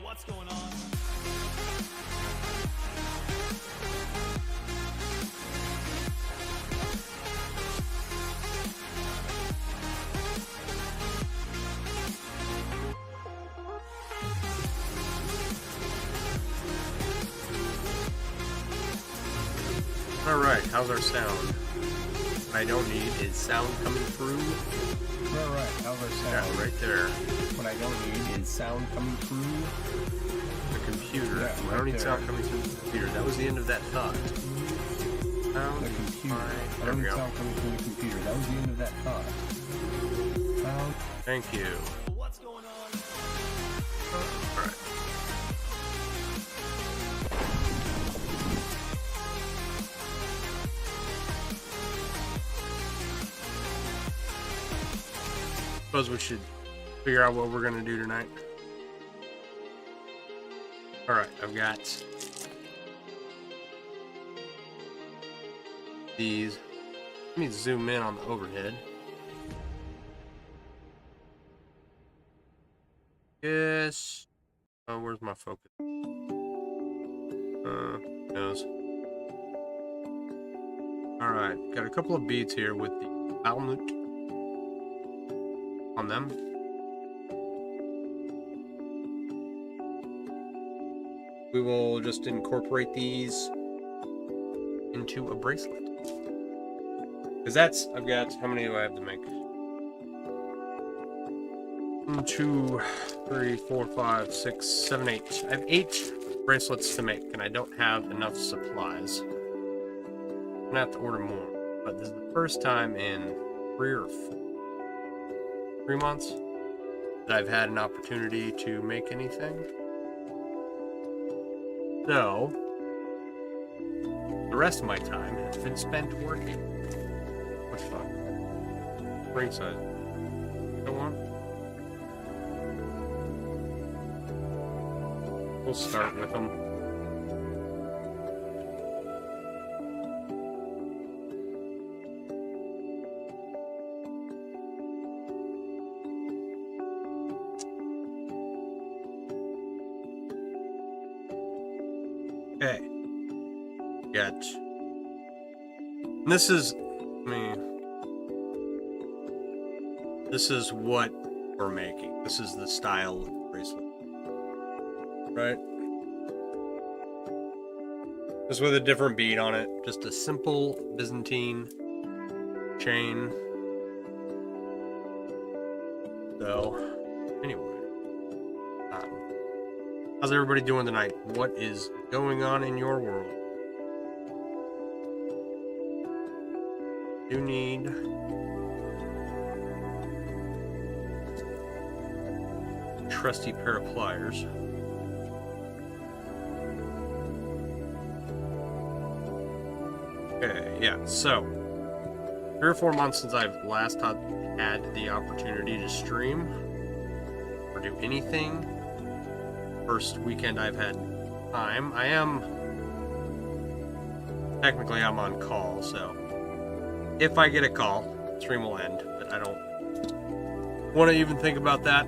what's going on? Alright, how's our sound? What I don't need is sound coming through. Alright, how's our sound? Yeah, right there. What I don't need is sound coming through the computer. Yeah, I don't need there. sound coming through the computer. That was the end of that thought. Sound. the computer. Alright, I there don't we need go. sound coming through the computer. That was the end of that thought. Sound. Thank you. What's going on? Alright. Suppose we should figure out what we're gonna do tonight. Alright, I've got these. Let me zoom in on the overhead. Yes. Oh, where's my focus? Knows. Alright, got a couple of beads here with the Balmut on them. We will just incorporate these into a bracelet. Because that's, I've got, how many do I have to make? 1, 2, 3, 4, 5, 6, 7, 8. I have 8 bracelets to make, and I don't have enough supplies. I'm gonna have to order more. But this is the first time in 3 or 3 months that I've had an opportunity to make anything. So, the rest of my time has been spent working. Much fun. Ringside. Go on. We'll start with them. Okay. Got. And this is, this is what we're making. This is the style of bracelet. Right? Just with a different bead on it. Just a simple Byzantine chain. So, anyway. How's everybody doing tonight? What is going on in your world? You need a trusty pair of pliers. Okay, yeah, so 3 or 4 months since I've last had the opportunity to stream or do anything. First weekend I've had time. Technically I'm on call, so if I get a call, stream will end, but I don't want to even think about that.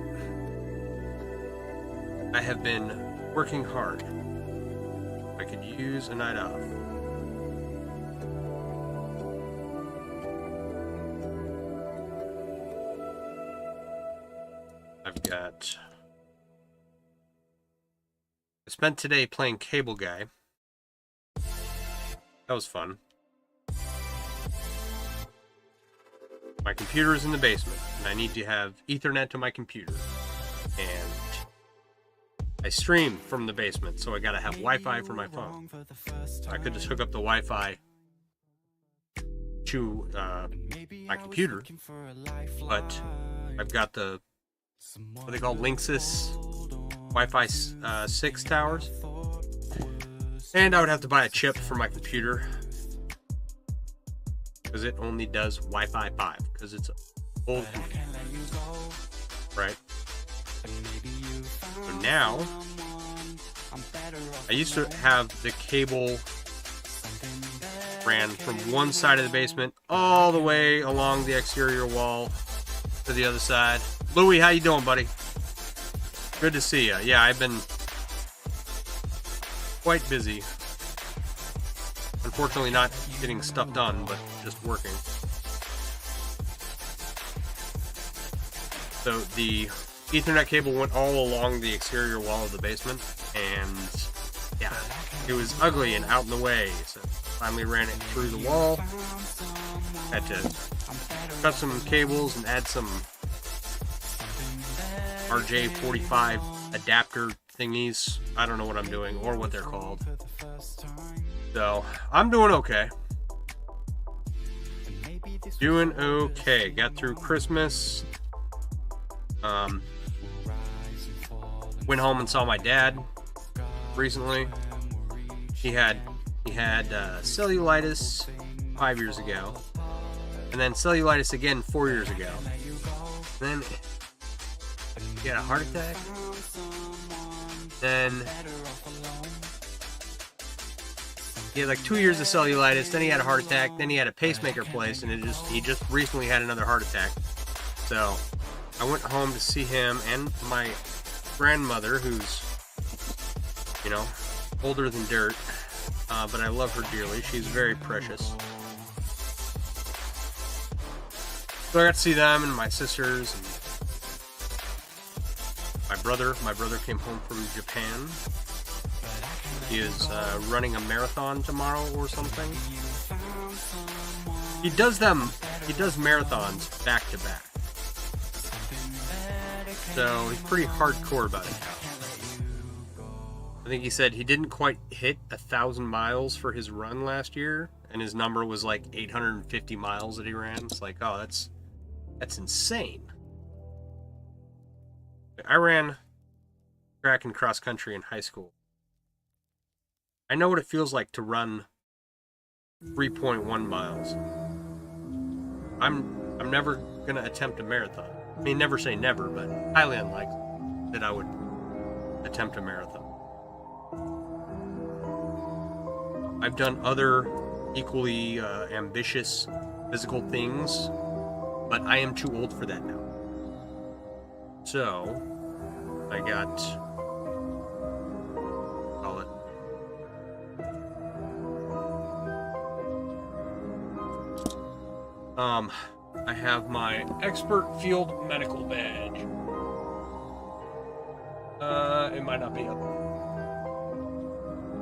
I have been working hard. I could use a night off. I've got... I spent today playing Cable Guy. That was fun. My computer is in the basement, and I need to have Ethernet to my computer. And I stream from the basement, so I gotta have Wi-Fi for my phone. I could just hook up the Wi-Fi to my computer, but I've got the, what they call Linksys Wi-Fi 6 towers, and I would have to buy a chip for my computer because it only does Wi-Fi 5 because it's old computer, right? So now I used to have the cable ran from one side of the basement all the way along the exterior wall to the other side. Louie, how you doing, buddy? Good to see you. Yeah, I've been quite busy. Unfortunately, not getting stuff done, but just working. So the Ethernet cable went all along the exterior wall of the basement, and yeah, it was ugly and out in the way. So finally ran it through the wall. Had to cut some cables and add some RJ45 adapter thingies. I don't know what I'm doing or what they're called. So I'm doing okay. Doing okay. Got through Christmas. Went home and saw my dad recently. He had cellulitis 5 years ago, and then cellulitis again 4 years ago. And then he had a heart attack. Then he had like 2 years of cellulitis. Then he had a heart attack. Then he had a pacemaker placed, and he just recently had another heart attack. So I went home to see him and my grandmother, who's, you know, older than dirt, but I love her dearly. She's very precious. So I got to see them and my sisters and my brother. My brother came home from Japan. He is running a marathon tomorrow or something. He does marathons back to back. So he's pretty hardcore about it now. I think he said he didn't quite hit 1,000 miles for his run last year, and his number was like 850 miles that he ran. It's like, oh, that's insane. I ran track and cross country in high school. I know what it feels like to run 3.1 miles. I'm never gonna attempt a marathon. I mean, never say never, but highly unlikely that I would attempt a marathon. I've done other equally ambitious physical things, but I am too old for that now. So, I got, call it, I have my expert field medical badge. It might not be up.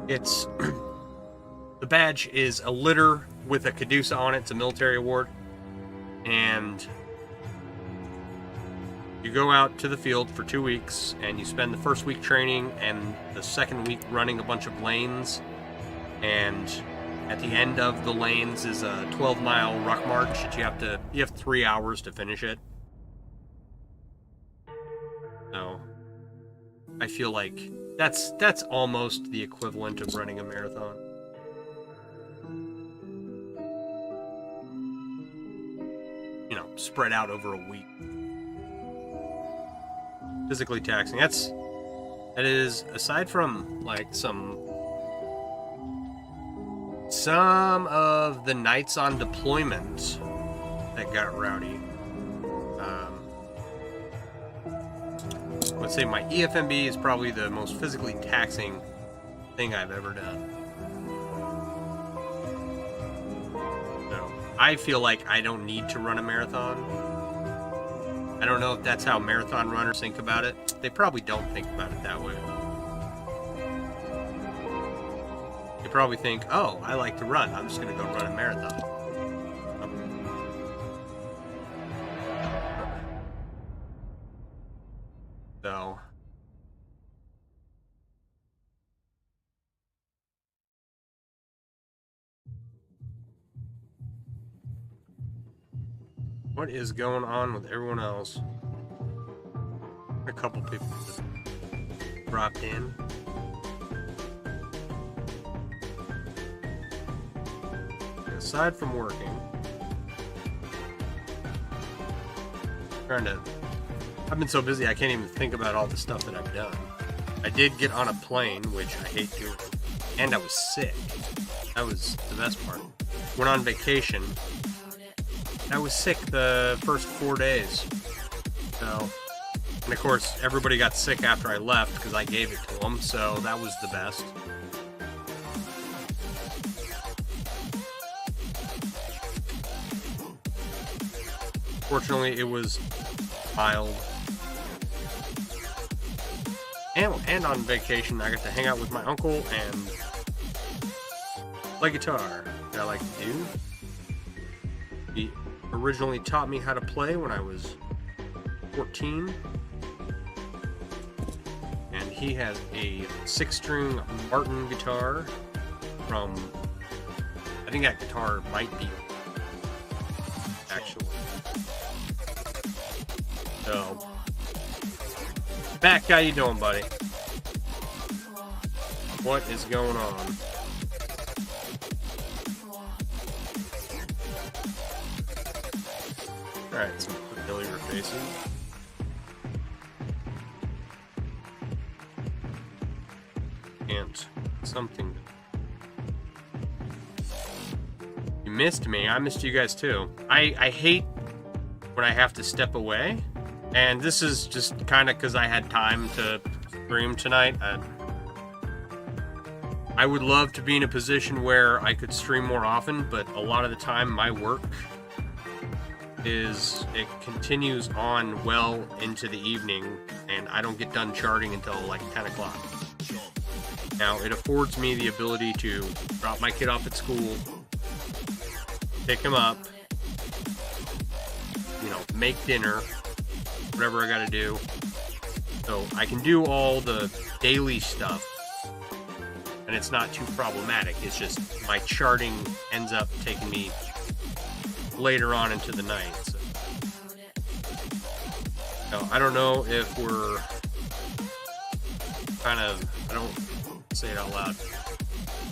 It's the badge is a litter with a caduceus on it. It's a military award, and you go out to the field for 2 weeks, and you spend the first week training and the second week running a bunch of lanes, and at the end of the lanes is a 12-mile ruck march that you have 3 hours to finish it. So I feel like that's almost the equivalent of running a marathon. You know, spread out over a week. Physically taxing. That is, aside from like some of the nights on deployment that got rowdy. Let's say my EFMB is probably the most physically taxing thing I've ever done. So I feel like I don't need to run a marathon. I don't know if that's how marathon runners think about it. They probably don't think about it that way. They probably think, oh, I like to run. I'm just going to go run a marathon. So, what is going on with everyone else? A couple people dropped in. Aside from working, I've been so busy I can't even think about all the stuff that I've done. I did get on a plane, which I hate doing, and I was sick. That was the best part. Went on vacation. I was sick the first 4 days. So, and of course, everybody got sick after I left because I gave it to them, so that was the best. Fortunately, it was mild. And on vacation, I got to hang out with my uncle and play guitar, that I like to do. He originally taught me how to play when I was 14. And he has a 6-string Martin guitar from, I think that guitar might be actually. So, Mac, how you doing, buddy? What is going on? Alright, some familiar faces. And something. You missed me. I missed you guys too. I hate when I have to step away. And this is just kind of because I had time to stream tonight. I would love to be in a position where I could stream more often, but a lot of the time my work it continues on well into the evening, and I don't get done charting until like 10 o'clock. Now, it affords me the ability to drop my kid off at school, pick him up, you know, make dinner, whatever I gotta do. So I can do all the daily stuff, and it's not too problematic. It's just my charting ends up taking me later on into the night. So I don't know if we're kind of, I don't say it out loud,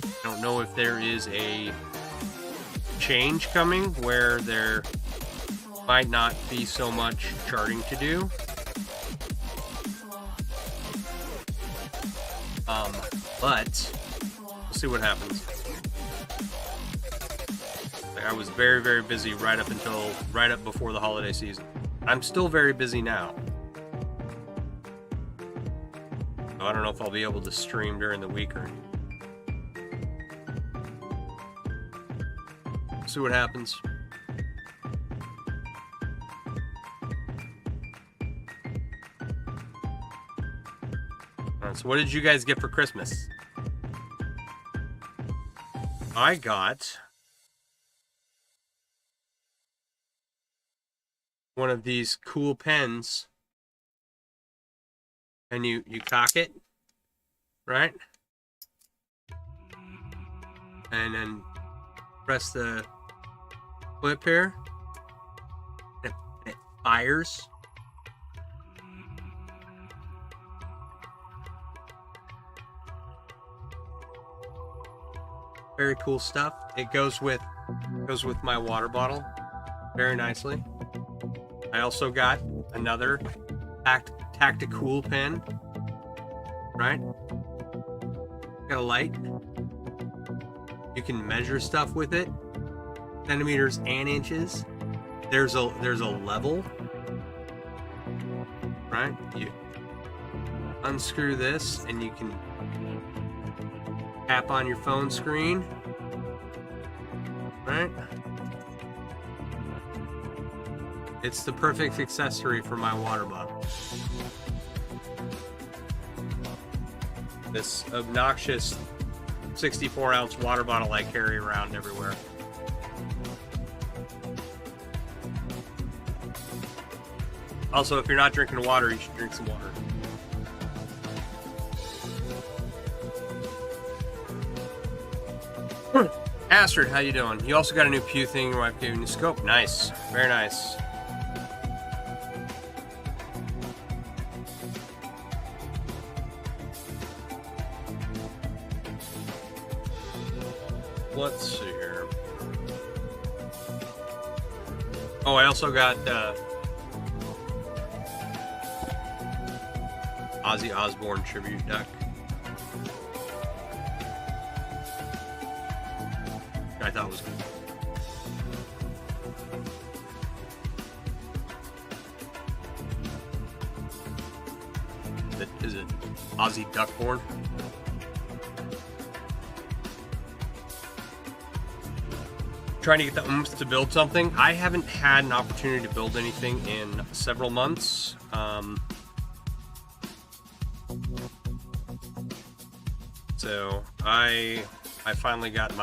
I don't know if there is a change coming where there might not be so much charting to do. But we'll see what happens. I was very, very busy right up before the holiday season. I'm still very busy now. So I don't know if I'll be able to stream during the week or anything. See what happens. Alright, so what did you guys get for Christmas? I got one of these cool pens, and you cock it, right? And then press the clip here, and it fires. Very cool stuff. It goes with my water bottle very nicely. I also got another Tacticool pen, right? Got a light. You can measure stuff with it, centimeters and inches. There's a level, right? You unscrew this and you can tap on your phone screen, right? It's the perfect accessory for my water bottle. This obnoxious 64-ounce water bottle I carry around everywhere. Also, if you're not drinking water, you should drink some water. Astrid, how you doing? You also got a new Pew thing. Your wife gave you a new scope. Nice. Very nice. Let's see here. Oh, I also got Ozzy Osbourne tribute deck. I thought was good. Is it Ozzy Duckborn? trying to get the oomph to build something. I haven't had an opportunity to build anything in several months. So I finally got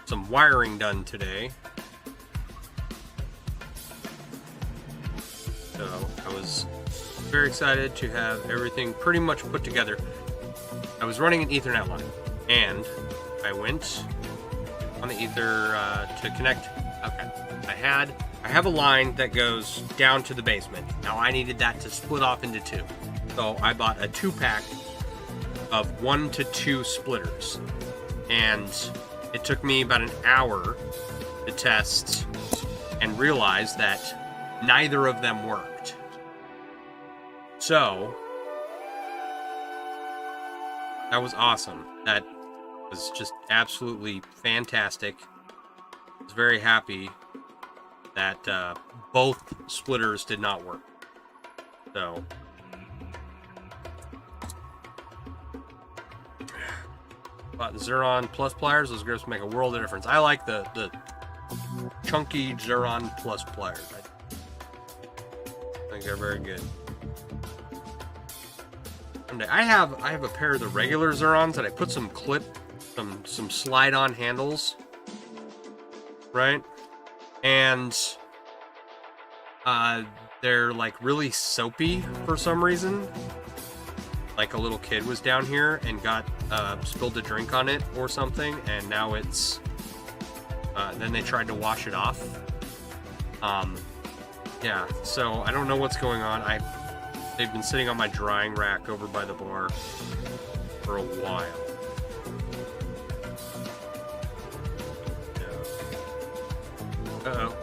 some wiring done today. So I was very excited to have everything pretty much put together. I was running an Ethernet line, and I went on the Ether to connect. Okay, I have a line that goes down to the basement. Now I needed that to split off into two, so I bought a 2-pack of 1 to 2 splitters, and it took me about an hour to test and realize that neither of them worked. So that was awesome. That was just absolutely fantastic. I was very happy that both splitters did not work. So bought the Xuron Plus pliers. Those grips make a world of difference. I like the chunky Xuron Plus pliers. I think they're very good. I have a pair of the regular Xurons that I put some slide-on handles, right? And they're like really soapy for some reason. Like a little kid was down here and got spilled a drink on it or something, and now it's then they tried to wash it off. Yeah, so I don't know what's going on. They've been sitting on my drying rack over by the bar for a while. Yeah. Uh-oh.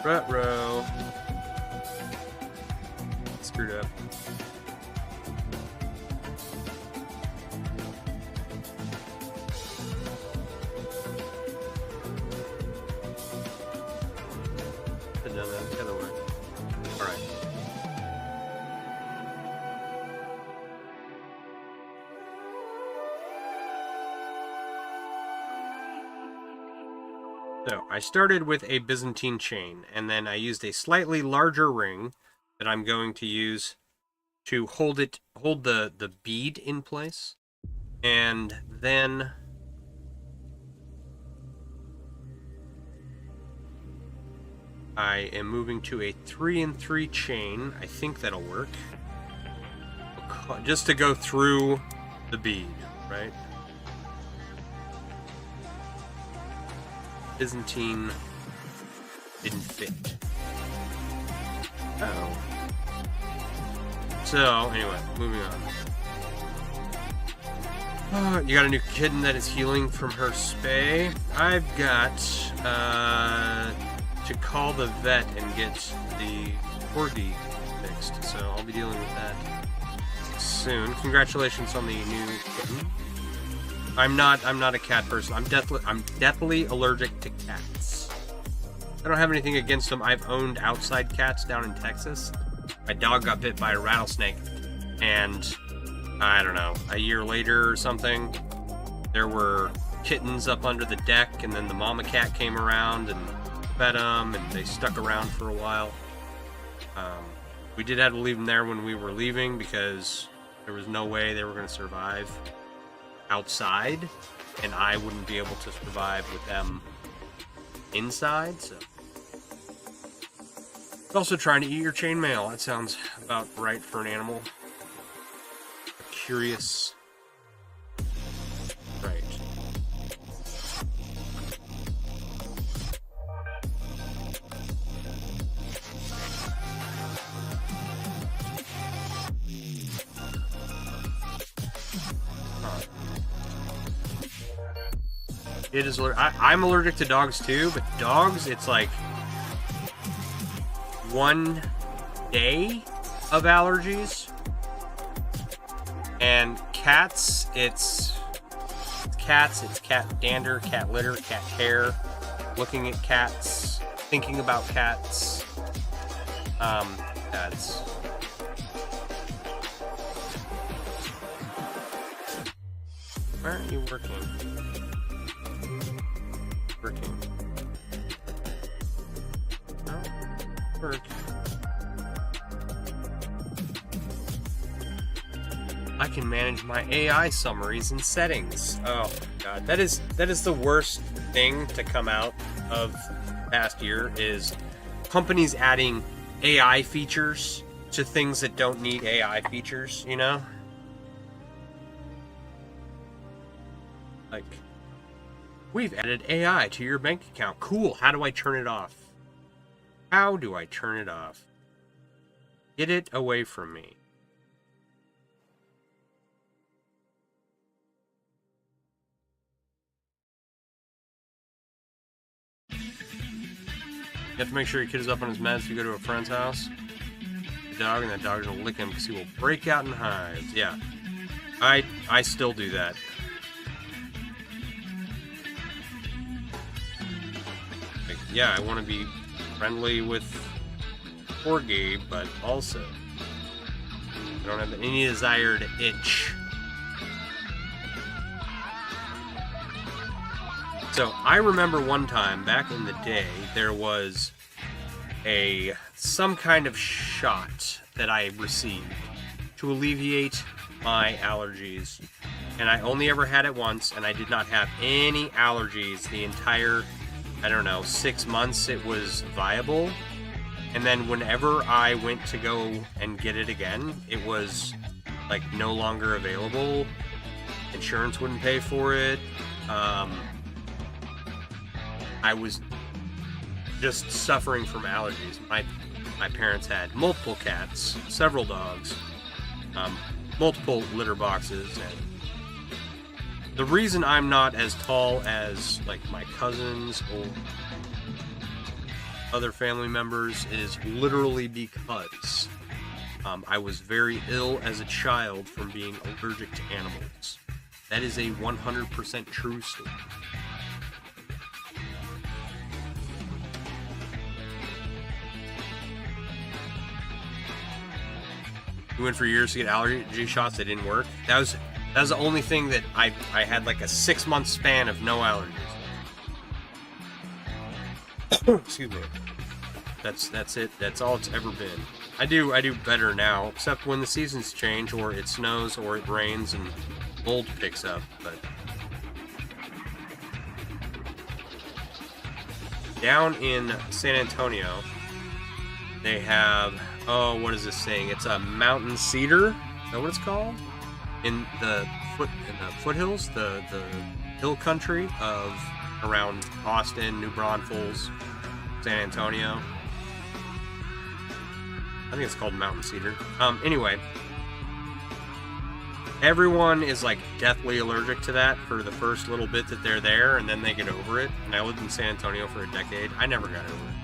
Ruh-roh. Screwed up. I've done that the other way. Alright. So I started with a Byzantine chain, and then I used a slightly larger ring that I'm going to use to hold the bead in place. And then I am moving to a 3-in-3 chain. I think that'll work. Just to go through the bead, right? Byzantine didn't fit. Uh-oh. So, anyway, moving on. You got a new kitten that is healing from her spay. I've got to call the vet and get the corgi fixed, so I'll be dealing with that soon. Congratulations on the new kitten. I'm not a cat person. I'm deathly allergic to cats. I don't have anything against them. I've owned outside cats down in Texas. My dog got bit by a rattlesnake, and I don't know, a year later or something, there were kittens up under the deck, and then the mama cat came around and fed them, and they stuck around for a while. We did have to leave them there when we were leaving because there was no way they were going to survive outside, and I wouldn't be able to survive with them inside. So also trying to eat your chainmail. That sounds about right for an animal. Curious. Right. It is. I'm allergic to dogs too, but dogs, it's like 1 day of allergies, and cats, it's cat dander, cat litter, cat hair, looking at cats, thinking about cats. That's. Why aren't you working? working. Not working. I can manage my AI summaries and settings. Oh my god, that is the worst thing to come out of past year is companies adding AI features to things that don't need AI features, you know? Like, we've added AI to your bank account. Cool, how do I turn it off? How do I turn it off? Get it away from me. You have to make sure your kid is up on his meds if you go to a friend's house. The dog, and that dog will lick him because he will break out in hives. Yeah. I still do that. Like, yeah, I want to be friendly with Porgy, but also I don't have any desire to itch. So I remember one time back in the day, there was some kind of shot that I received to alleviate my allergies, and I only ever had it once, and I did not have any allergies the entire, I don't know, 6 months it was viable. And then whenever I went to go and get it again, it was like no longer available. Insurance wouldn't pay for it. I was just suffering from allergies. My parents had multiple cats, several dogs, multiple litter boxes, and the reason I'm not as tall as like my cousins or other family members is literally because I was very ill as a child from being allergic to animals. That is a 100% true story. We went for years to get allergy shots that didn't work. That was the only thing that I had like a 6-month span of no allergies. Excuse me. That's it. That's all it's ever been. I do better now, except when the seasons change, or it snows, or it rains, and mold picks up. But down in San Antonio, they have, oh, what is this thing? It's a mountain cedar. Is that what it's called? In the foothills, the hill country of around Austin, New Braunfels, San Antonio. I think it's called mountain cedar. Anyway, everyone is like deathly allergic to that for the first little bit that they're there, and then they get over it. And I lived in San Antonio for a decade. I never got over it.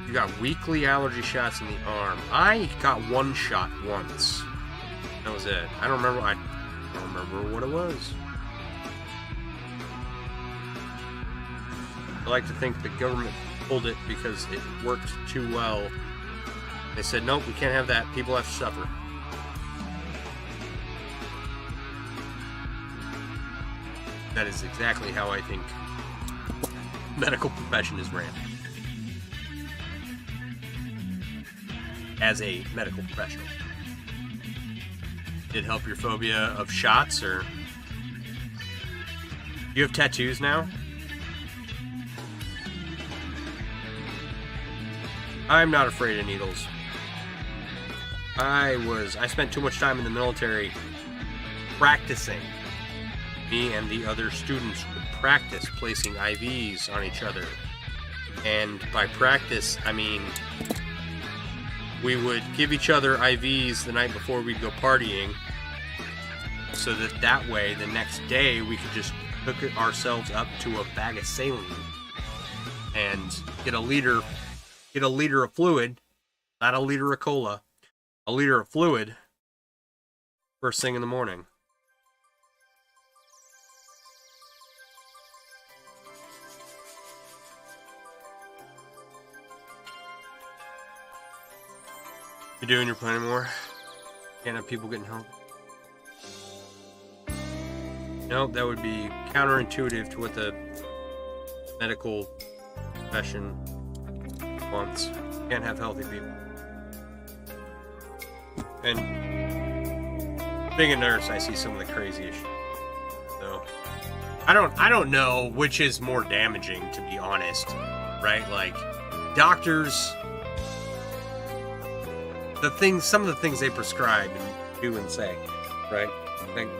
You got weekly allergy shots in the arm. I got one shot once. That was it. I don't remember what it was. I like to think the government pulled it because it worked too well. They said, nope, we can't have that. People have to suffer. That is exactly how I think medical profession is ran. As a medical professional. Did it help your phobia of shots, or you have tattoos now? I'm not afraid of needles. I spent too much time in the military practicing. Me and the other students would practice placing IVs on each other. And by practice, I mean we would give each other IVs the night before we'd go partying, so that way the next day we could just hook ourselves up to a bag of saline and get a liter of fluid, not a liter of cola, a liter of fluid first thing in the morning. You doing your plan anymore? Can't have people getting help. Nope, that would be counterintuitive to what the medical profession wants. Can't have healthy people. And being a nurse, I see some of the craziest shit. So I don't know which is more damaging, to be honest. Right? Like, doctors, some of the things they prescribe and do and say, right? Like,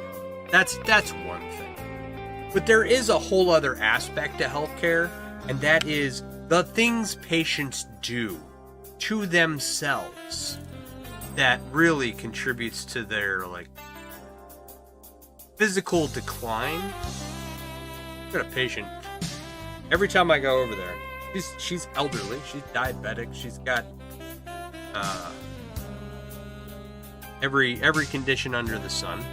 that's one thing. But there is a whole other aspect to healthcare, and that is the things patients do to themselves that really contributes to their, like, physical decline. I've got a patient. Every time I go over there, she's elderly, she's diabetic, she's got every condition under the sun.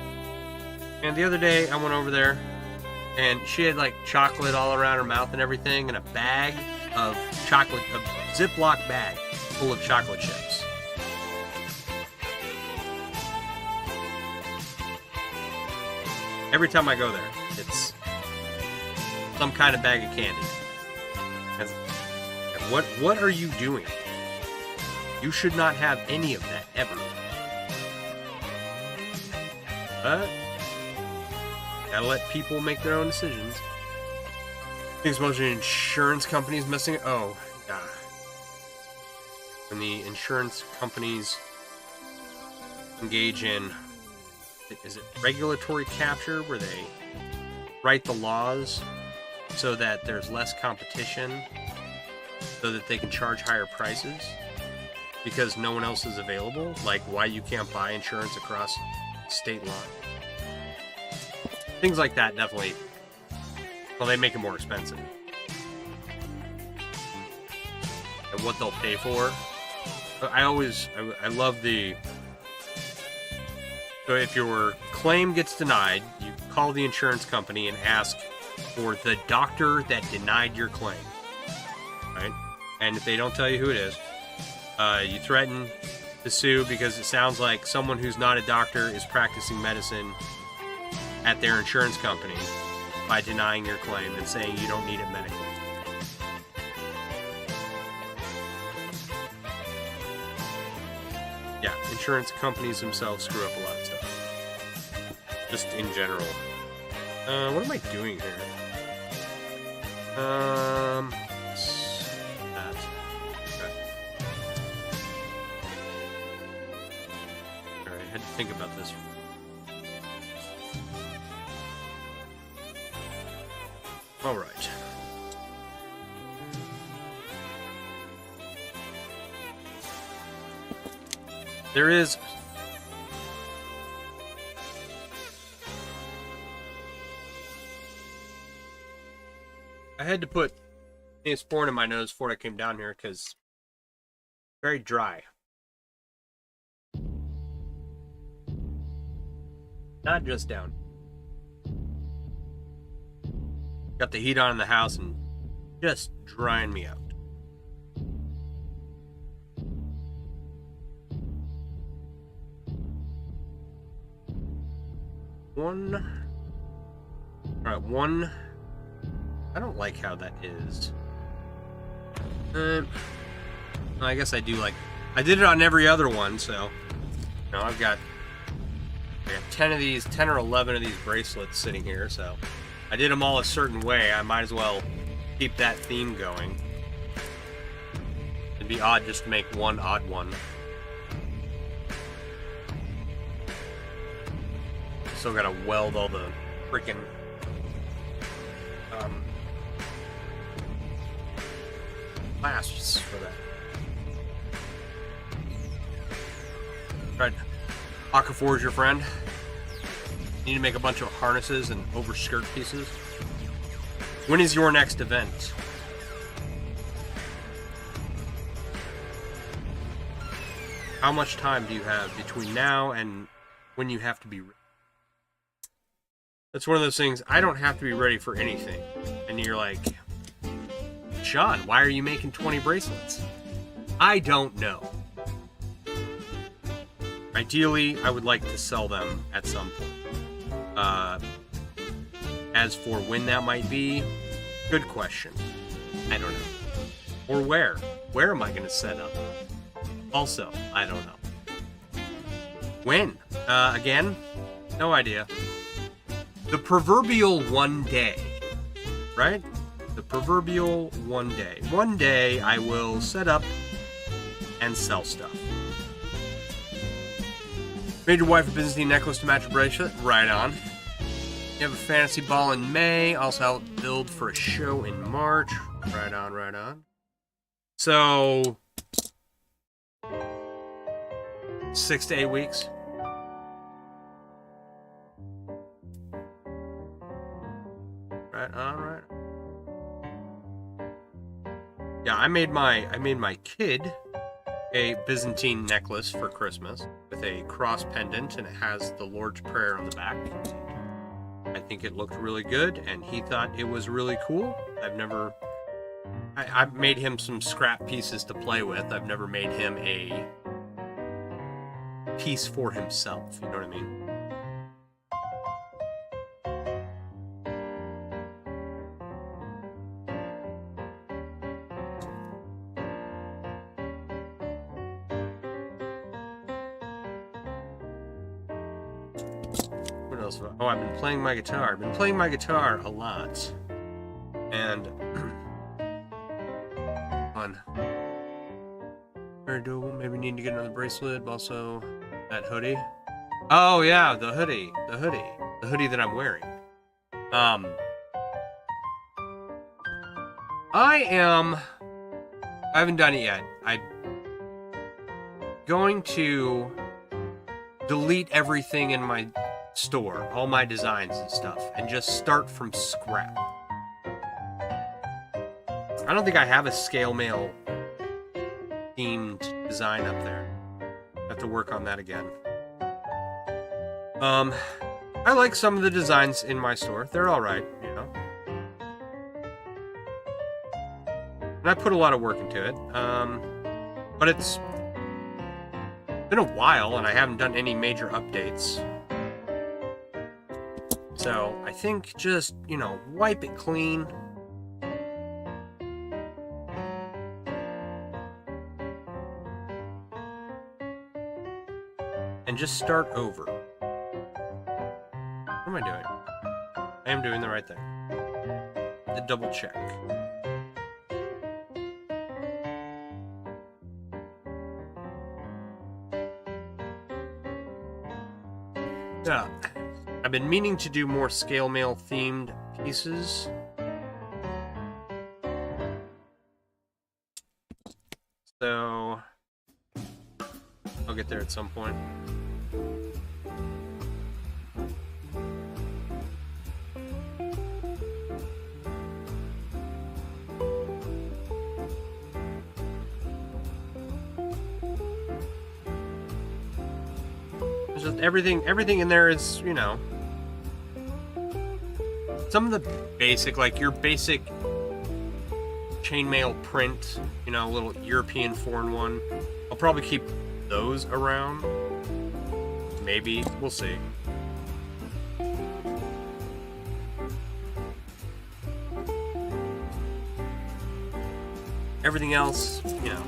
And the other day I went over there and she had like chocolate all around her mouth and everything, and a bag of chocolate, a Ziploc bag full of chocolate chips. Every time I go there, it's some kind of bag of candy. What are you doing? You should not have any of that ever. But gotta let people make their own decisions. Things most of the insurance companies messing. Oh, yeah. When the insurance companies engage in, is it regulatory capture, where they write the laws so that there's less competition, so that they can charge higher prices because no one else is available? Like, why you can't buy insurance across state line. Things like that definitely, well, they make it more expensive. And what they'll pay for. I love the, so if your claim gets denied, you call the insurance company and ask for the doctor that denied your claim. Right? And if they don't tell you who it is, you threaten to sue because it sounds like someone who's not a doctor is practicing medicine at their insurance company by denying your claim and saying you don't need it medically. Yeah, insurance companies themselves screw up a lot of stuff. Just in general. What am I doing here? That. Okay. Alright, I had to think about this. Alright. There is... I had to put Neosporin in my nose before I came down here because it's very dry. Not just down. Got the heat on in the house and just drying me out. Alright, one. I don't like how that is. I guess I do like. I did it on every other one, so. You know, I got 10 of these, 10 or 11 of these bracelets sitting here, so. I did them all a certain way. I might as well keep that theme going. It'd be odd just to make one odd one. Still gotta weld all the freaking clasps for that. Right, Aquaforge, your friend. Need to make a bunch of harnesses and overskirt pieces. When is your next event? How much time do you have between now and when you have to be ready? That's one of those things, I don't have to be ready for anything. And you're like, Sean, why are you making 20 bracelets? I don't know. Ideally, I would like to sell them at some point. As for when that might be, good question. I don't know. Or where? Where am I going to set up? Also, I don't know. When? Again? No idea. The proverbial one day, right? The proverbial one day. One day I will set up and sell stuff. Made your wife a Byzantine necklace to match a bracelet? Right on. You have a fantasy ball in May. Also help build for a show in March. Right on, right on. So 6 to 8 weeks. Right on, right. Yeah, I made my kid a Byzantine necklace for Christmas with a cross pendant, and it has the Lord's Prayer on the back. I think it looked really good, and he thought it was really cool. I've made him some scrap pieces to play with. I've never made him a piece for himself, you know what I mean? What else? Oh, I've been playing my guitar. I've been playing my guitar a lot. And fun. Very doable. Maybe need to get another bracelet, but also that hoodie. Oh yeah, the hoodie. The hoodie that I'm wearing. I haven't done it yet. I'm going to delete everything in my store, all my designs and stuff, and just start from scrap. I don't think I have a scale mail themed design up there. I have to work on that again. I like some of the designs in my store. They're alright, you know. And I put a lot of work into it. But it's been a while and I haven't done any major updates. So I think just, you know, wipe it clean. And just start over. What am I doing? I am doing the right thing. The double check. Yeah. I've been meaning to do more scale mail themed pieces. So I'll get there at some point. Just everything in there is, you know, some of the basic, like your basic chainmail print, you know, a little European foreign one. I'll probably keep those around. Maybe, we'll see. Everything else, you know,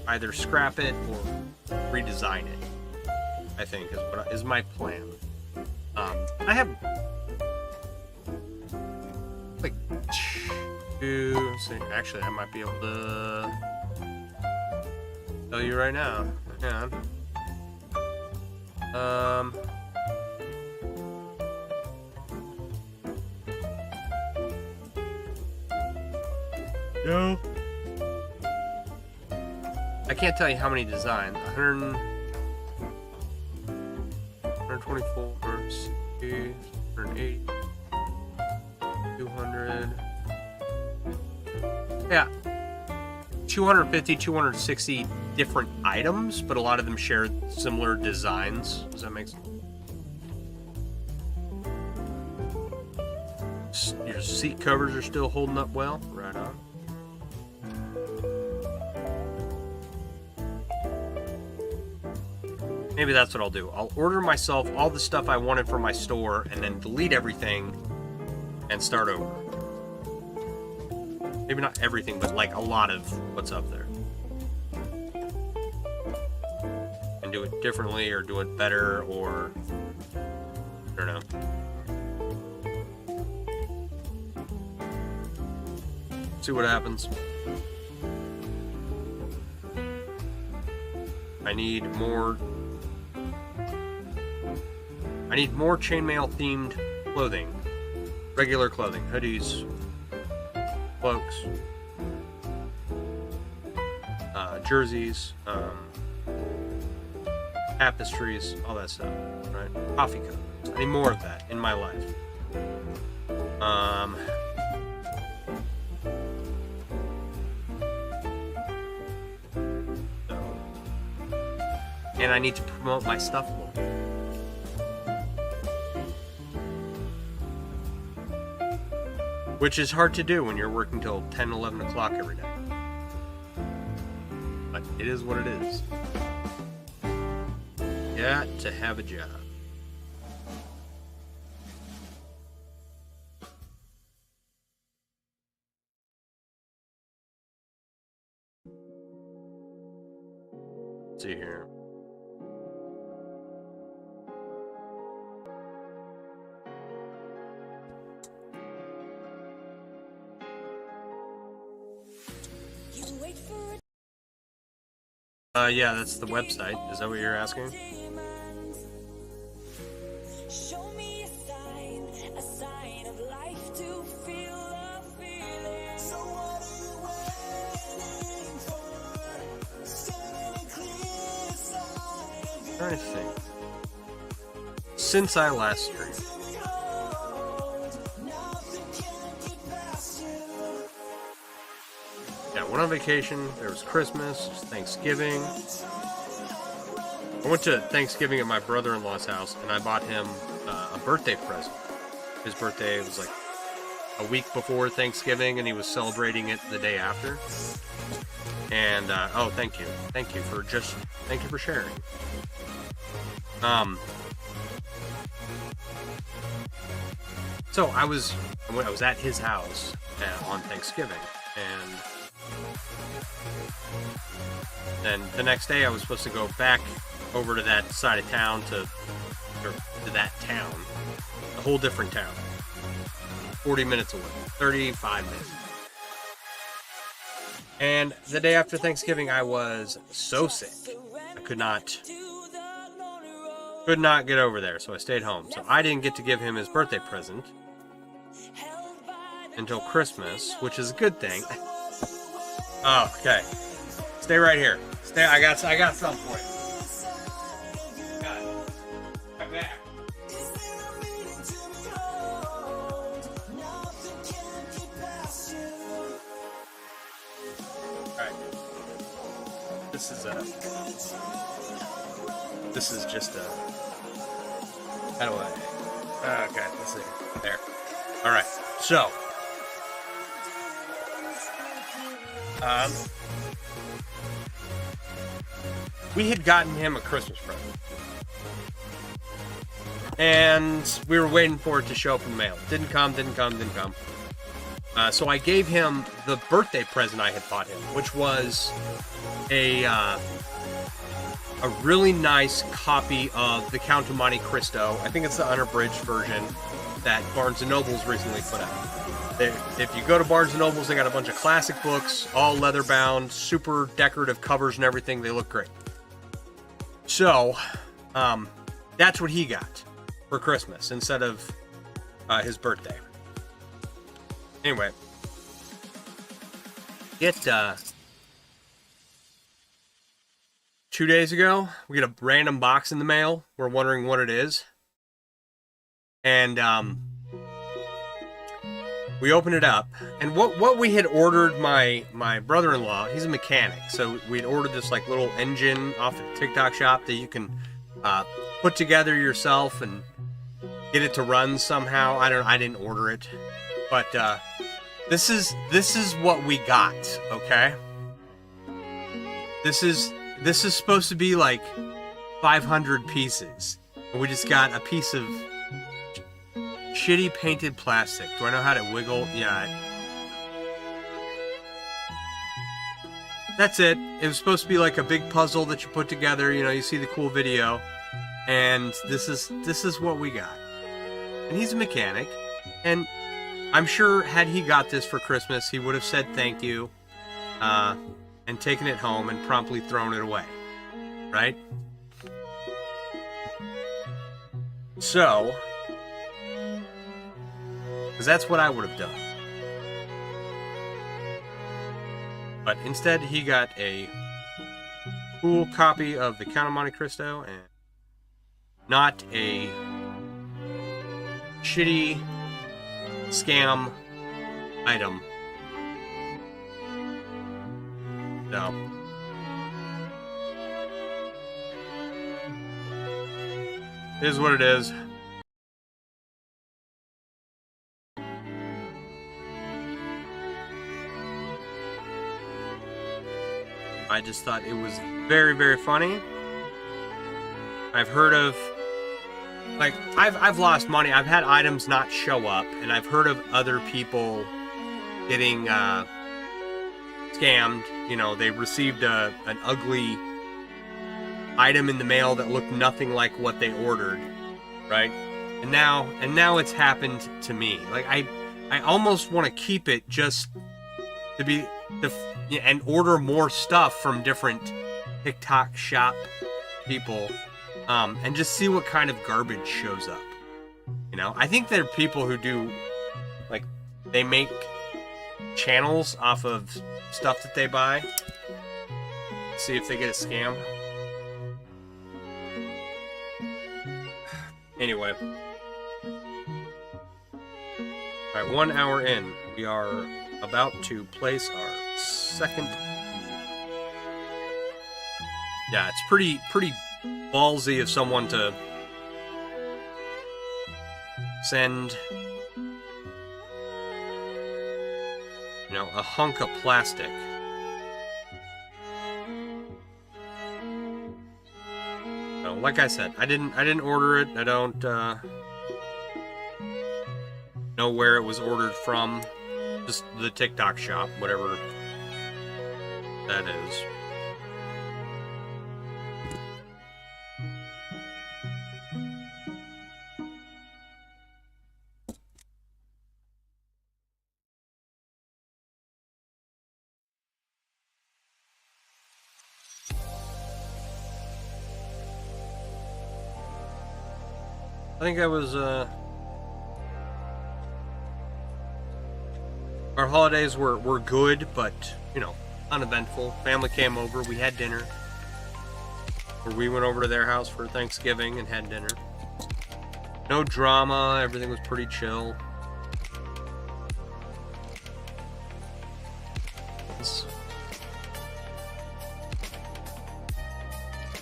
either scrap it or redesign it, I think is my plan. I have like two. Actually, I might be able to tell you right now. Hang on. No. I can't tell you how many designs. 124, 160, 180, 200. Yeah. 250, 260 different items, but a lot of them share similar designs. Does that make sense? Your seat covers are still holding up well. Right on. Maybe that's what I'll do. I'll order myself all the stuff I wanted for my store and then delete everything and start over. Maybe not everything, but like a lot of what's up there. And do it differently or do it better or... I don't know. See what happens. I need more chainmail themed clothing. Regular clothing. Hoodies, cloaks, jerseys, tapestries, all that stuff, right? Coffee cups. I need more of that in my life. And I need to promote my stuff more. Which is hard to do when you're working till 10, 11 o'clock every day. But it is what it is. Got to have a job. Let's see here. Yeah, that's the website. Is that what you're asking? Show me a sign of life to feel the feeling. So what are you waiting for? Standing clear side of you. I'm trying to think. Since I last streamed. Yeah, went on vacation. There was Christmas, Thanksgiving. I went to Thanksgiving at my brother-in-law's house, and I bought him a birthday present. His birthday was like a week before Thanksgiving, and he was celebrating it the day after. And oh, thank you for sharing. So I was at his house on Thanksgiving, and then the next day I was supposed to go back over to that side of town to that town, a whole different town, 40 minutes away, 35 minutes. And the day after Thanksgiving, I was so sick, I could not get over there, so I stayed home. So I didn't get to give him his birthday present until Christmas, which is a good thing. Oh, okay. Stay right here. Stay. I got something for you. Got it. Come back. All right. This is just a. How do I? Okay. Let's see. There. All right. So. We had gotten him a Christmas present, and we were waiting for it to show up in the mail. Didn't come. So I gave him the birthday present I had bought him, which was a really nice copy of the Count of Monte Cristo. I think it's the unabridged version that Barnes & Noble's recently put out. If you go to Barnes & Noble's, they got a bunch of classic books, all leather bound, super decorative covers and everything. They look great. So, that's what he got for Christmas instead of his birthday. Anyway, 2 days ago, we get a random box in the mail. We're wondering what it is. And, we open it up, and what we had ordered, my brother-in-law, he's a mechanic, so we had ordered this like little engine off a TikTok shop that you can put together yourself and get it to run somehow. I didn't order it, but this is what we got. Okay, this is supposed to be like 500 pieces. And we just got a piece of shitty painted plastic. Do I know how to wiggle? Yeah. That's it. It was supposed to be like a big puzzle that you put together. You know, you see the cool video. And this is what we got. And he's a mechanic. And I'm sure had he got this for Christmas, he would have said thank you. And taken it home and promptly thrown it away. Right? So, because that's what I would have done. But instead, he got a cool copy of the Count of Monte Cristo and not a shitty scam item. So, it is what it is. I just thought it was very, very funny. I've heard of, like, I've lost money. I've had items not show up, and I've heard of other people getting scammed. You know, they received an ugly item in the mail that looked nothing like what they ordered, right? And now it's happened to me. Like, I almost want to keep it just to be and order more stuff from different TikTok shop people, and just see what kind of garbage shows up. You know, I think there are people who do, like, they make channels off of stuff that they buy. See if they get a scam. Anyway. Alright, 1 hour in. We are about to place our second. Yeah, it's pretty ballsy of someone to send, you know, a hunk of plastic. So, like I said, I didn't order it. I don't know where it was ordered from. Just the TikTok shop, whatever that is. I think that was, our holidays were good, but, you know, uneventful. Family came over, we had dinner. Or we went over to their house for Thanksgiving and had dinner. No drama, everything was pretty chill.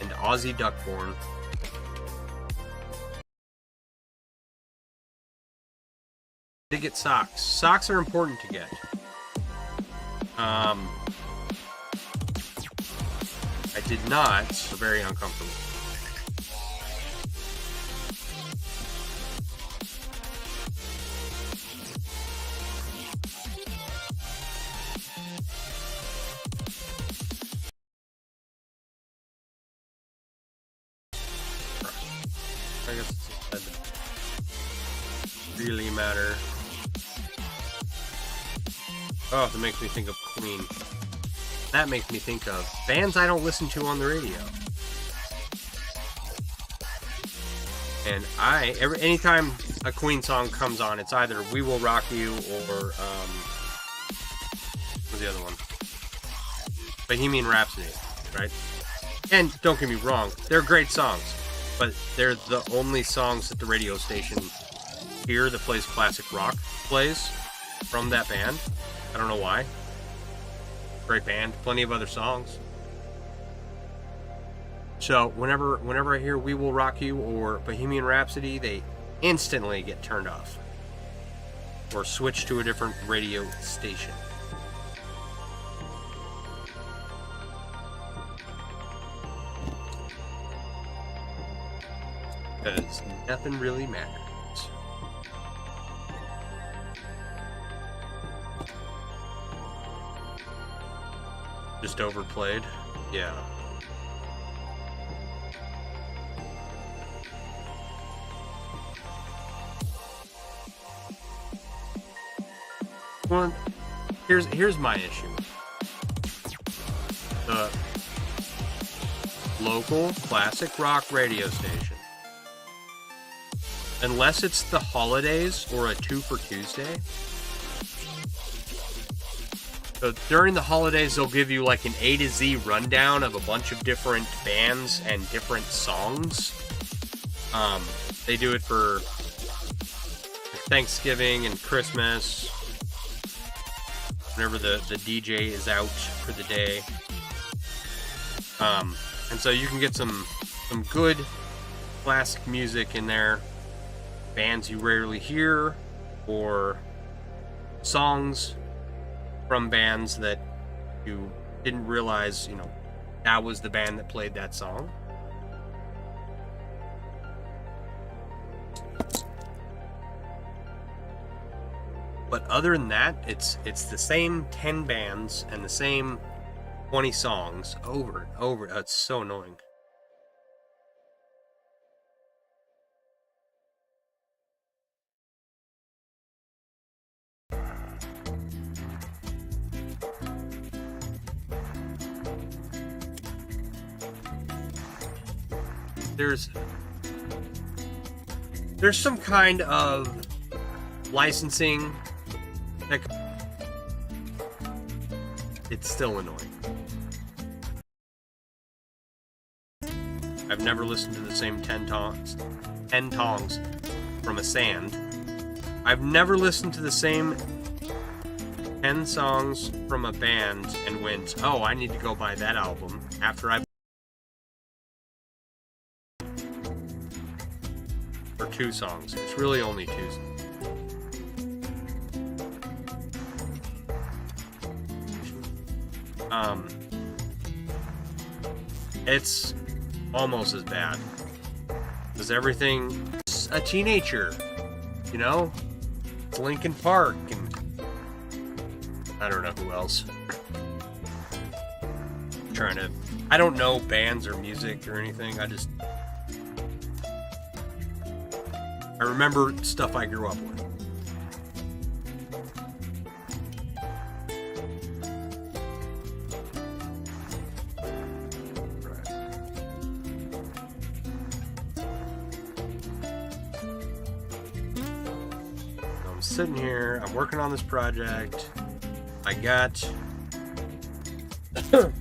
And Aussie Duckborn. To get socks. Socks are important to get. I did not. They're very uncomfortable. I guess it doesn't really matter. Oh, that makes me think of Queen. That makes me think of bands I don't listen to on the radio. And anytime a Queen song comes on, it's either We Will Rock You or, what's the other one? Bohemian Rhapsody, right? And don't get me wrong, they're great songs, but they're the only songs that the radio station here that plays classic rock plays from that band. I don't know why. Great band, plenty of other songs. So whenever I hear We Will Rock You or Bohemian Rhapsody, they instantly get turned off or switch to a different radio station. because nothing really matters. Just overplayed? Yeah. Well, here's my issue. The local classic rock radio station, unless it's the holidays or a 2 for Tuesday. So during the holidays, they'll give you like an A to Z rundown of a bunch of different bands and different songs. They do it for Thanksgiving and Christmas, whenever the DJ is out for the day. And so you can get some good classic music in there, bands you rarely hear, or songs from bands that you didn't realize, you know, that was the band that played that song. But other than that, it's the same 10 bands and the same 20 songs over and over. It's so annoying. There's some kind of licensing that it's still annoying. I've never listened to the same 10 tongs from a sand. I've never listened to the same 10 songs from a band and went, oh, I need to go buy that album after I for 2 songs. It's really only 2 songs. It's almost as bad because everything's a teenager, you know? It's Linkin Park and I don't know who else. I don't know bands or music or anything. I remember stuff I grew up with. I'm sitting here, I'm working on this project. I got... Here,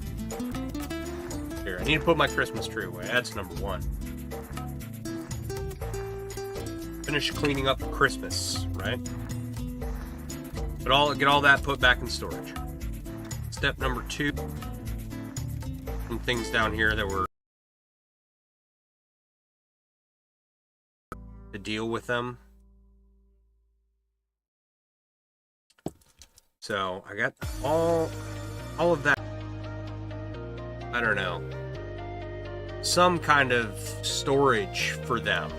I need to put my Christmas tree away. That's number 1. Finish cleaning up for Christmas, right? Get all that put back in storage. Step number 2. Some things down here that were to deal with them. So I got all of that. I don't know. Some kind of storage for them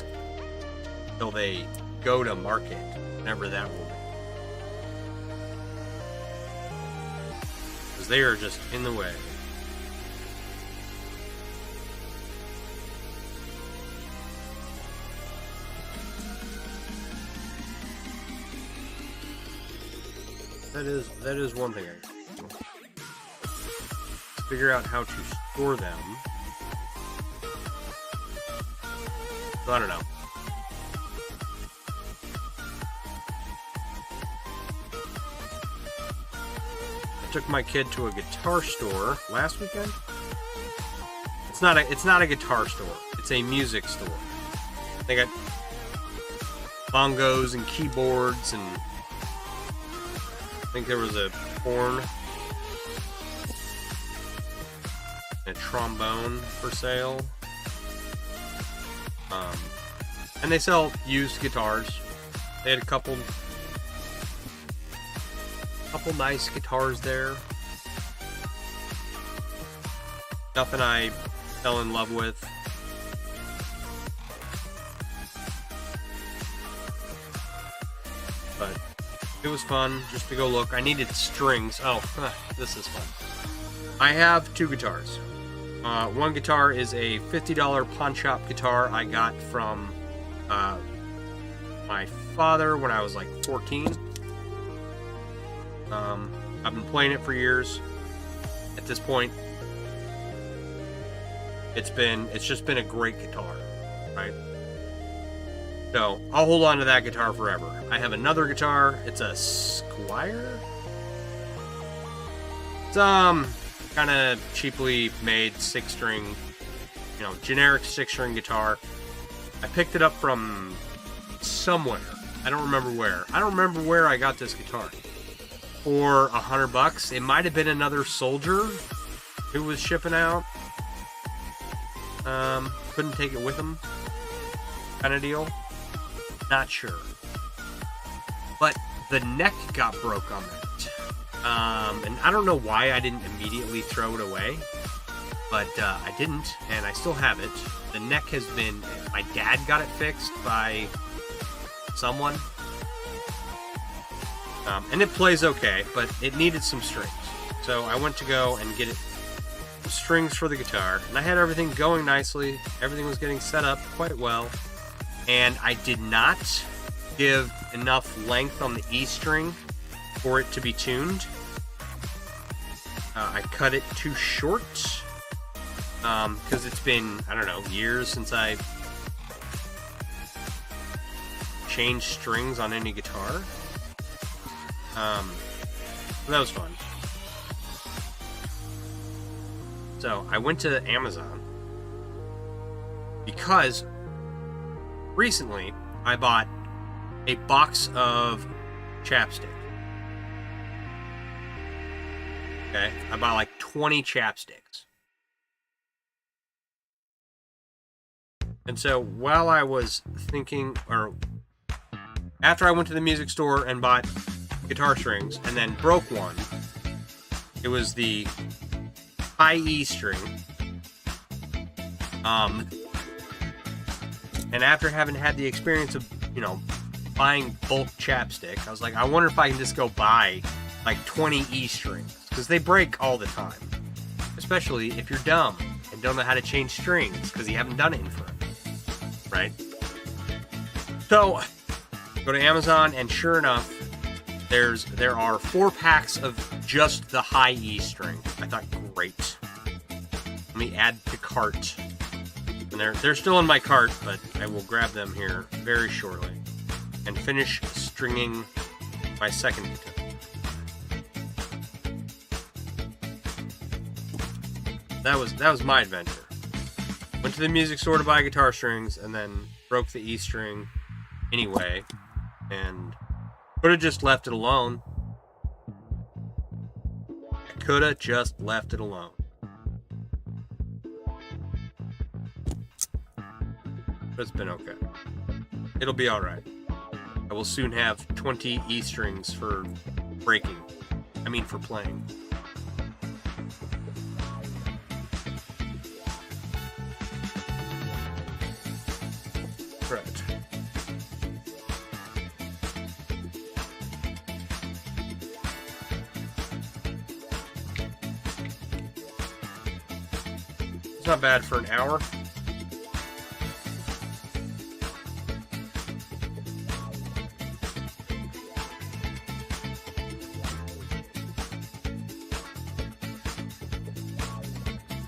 till they go to market, whenever that will be. Because they are just in the way. That is one thing I figure out how to store them. So I don't know. I took my kid to a guitar store last weekend. It's not a guitar store. It's a music store. They got bongos and keyboards, and I think there was a horn and a trombone for sale. And they sell used guitars. They had a couple nice guitars there. Nothing I fell in love with. but it was fun just to go look. I needed strings. Oh, this is fun. I have 2 guitars. One guitar is a $50 pawn shop guitar I got from my father when I was like 14. I've been playing it for years. At this point, it's just been a great guitar, right? So I'll hold on to that guitar forever. I have another guitar. It's a Squire. It's kind of cheaply made 6-string, generic 6-string guitar. I picked it up from somewhere. I don't remember where. I don't remember where I got this guitar. For $100. It might have been another soldier who was shipping out. Couldn't take it with him. Kind of deal. Not sure. But the neck got broke on that. And I don't know why I didn't immediately throw it away. But I didn't, and I still have it. The neck has been... My dad got it fixed by someone. And it plays okay, but it needed some strings. So I went to go and get it strings for the guitar, and I had everything going nicely. Everything was getting set up quite well, and I did not give enough length on the E string for it to be tuned. I cut it too short because it's been, I don't know, years since I changed strings on any guitar. So that was fun. So I went to Amazon because recently I bought a box of chapstick. Okay, I bought like 20 chapsticks. And so while I was thinking, or after I went to the music store and bought guitar strings and then broke one, it was the high E string. And after having had the experience of, buying bulk chapstick, I was like, I wonder if I can just go buy like 20 E strings, because they break all the time, especially if you're dumb and don't know how to change strings because you haven't done it in forever, right? So go to Amazon, and sure enough, there are 4 packs of just the high E string. I thought, great. Let me add to cart. And they're still in my cart, but I will grab them here very shortly and finish stringing my second guitar. That was my adventure. Went to the music store to buy guitar strings, and then broke the E string anyway, and could have just left it alone. I could have just left it alone. But it's been okay. It'll be alright. I will soon have 20 E strings for breaking. I mean, for playing. Right. It's not bad for an hour.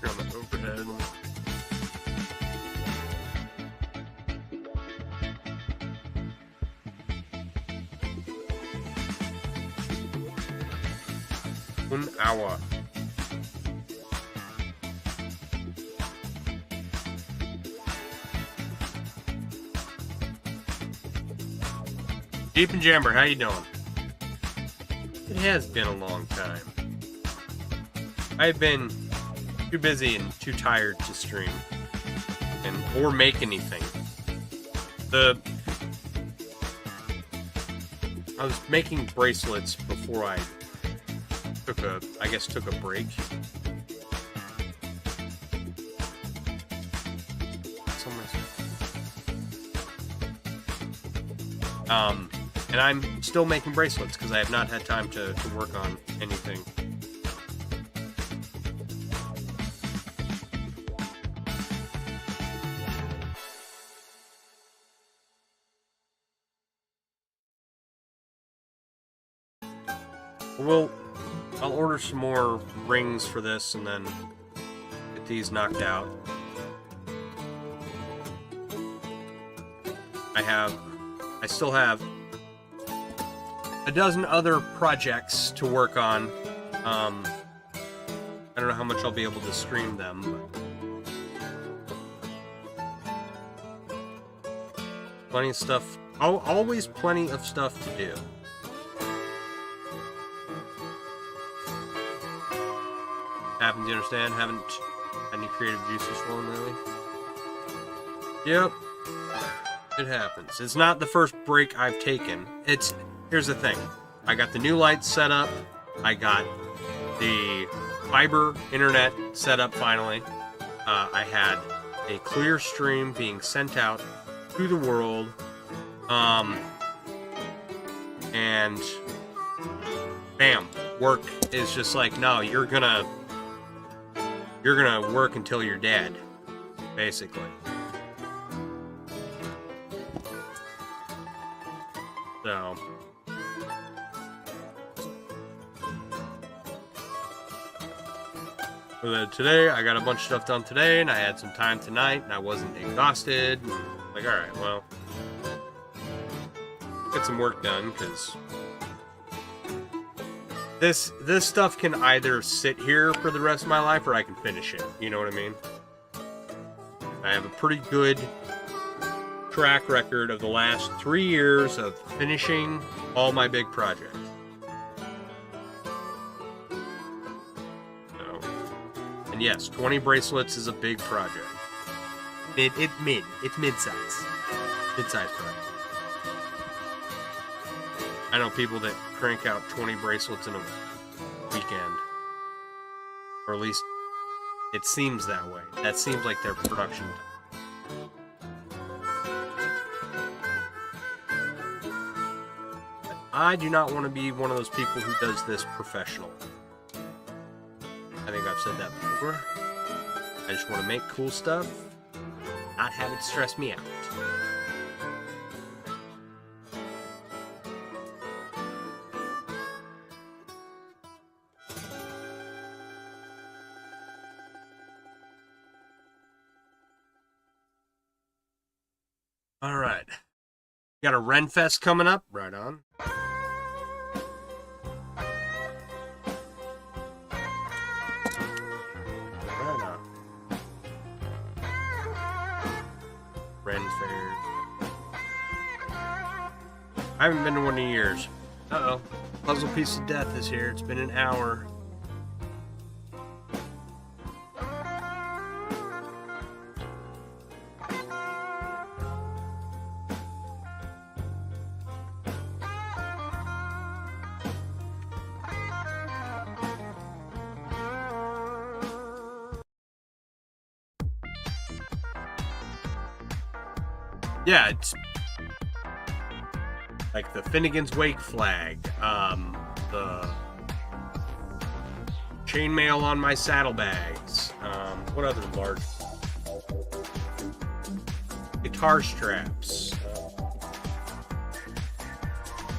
On the overhead. An hour. Deep and Jammer, how you doing? It has been a long time. I've been too busy and too tired to stream or make anything. I was making bracelets before I took a break. And I'm still making bracelets because I have not had time to work on anything. I'll order some more rings for this and then get these knocked out. I still have a dozen other projects to work on. I don't know how much I'll be able to stream them, but plenty of stuff. Always plenty of stuff to do. Happens, you understand? Haven't had any creative juices flowing lately. Yep. It happens. It's not the first break I've taken. Here's the thing. I got the new lights set up. I got the fiber internet set up finally. I had a clear stream being sent out to the world. And bam, work is just like, no, you're gonna work until you're dead, basically. So today I got a bunch of stuff done today, and I had some time tonight, and I wasn't exhausted. And like, all right, well, get some work done, because this stuff can either sit here for the rest of my life, or I can finish it. You know what I mean? I have a pretty good track record of the last 3 years of finishing all my big projects. So, and yes, 20 bracelets is a big project. It's mid-size. Mid-size project. I know people that crank out 20 bracelets in a weekend. Or at least, it seems that way. That seems like their production time. I do not want to be one of those people who does this professionally. I think I've said that before. I just want to make cool stuff, not have it stress me out. All right. Got a Renfest coming up. Right on. Ren Fair. I haven't been to one in years. Uh-oh. Puzzle Piece of Death is here. It's been an hour. Yeah, it's like the Finnegan's Wake flag, the chainmail on my saddlebags, what other large guitar straps,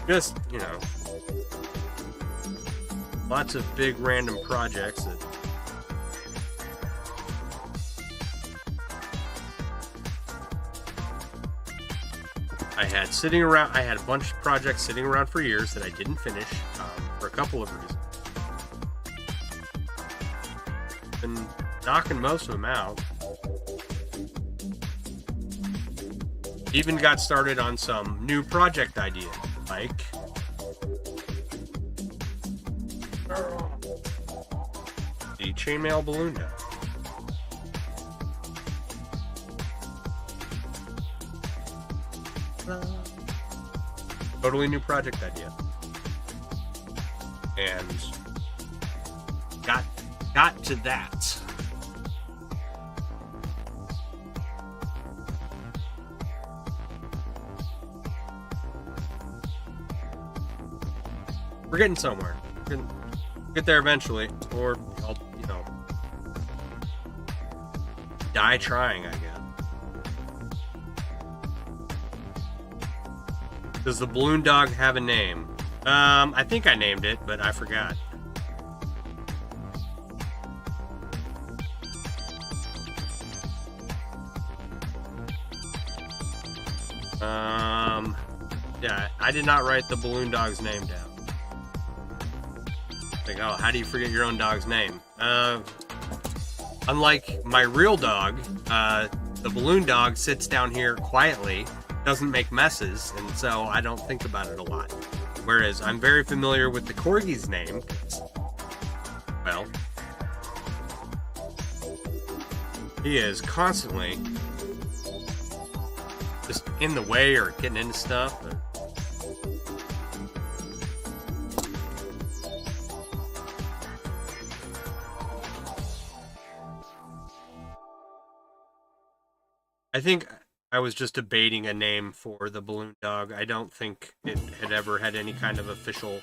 just, you know, lots of big random projects that I had sitting around. I had a bunch of projects sitting around for years that I didn't finish for a couple of reasons. Been knocking most of them out. Even got started on some new project ideas, like the chainmail balloon deck. Totally new project idea, and got to that. We're getting somewhere. We'll get there eventually, or I'll, you know, die trying, I guess. Does the balloon dog have a name? I think I named it, but I forgot. Yeah, I did not write the balloon dog's name down. Like, oh, how do you forget your own dog's name? Unlike my real dog, the balloon dog sits down here quietly, doesn't make messes, and so I don't think about it a lot. Whereas I'm very familiar with the corgi's name. Well, he is constantly just in the way or getting into stuff. I think I was just debating a name for the balloon dog. I don't think it had ever had any kind of official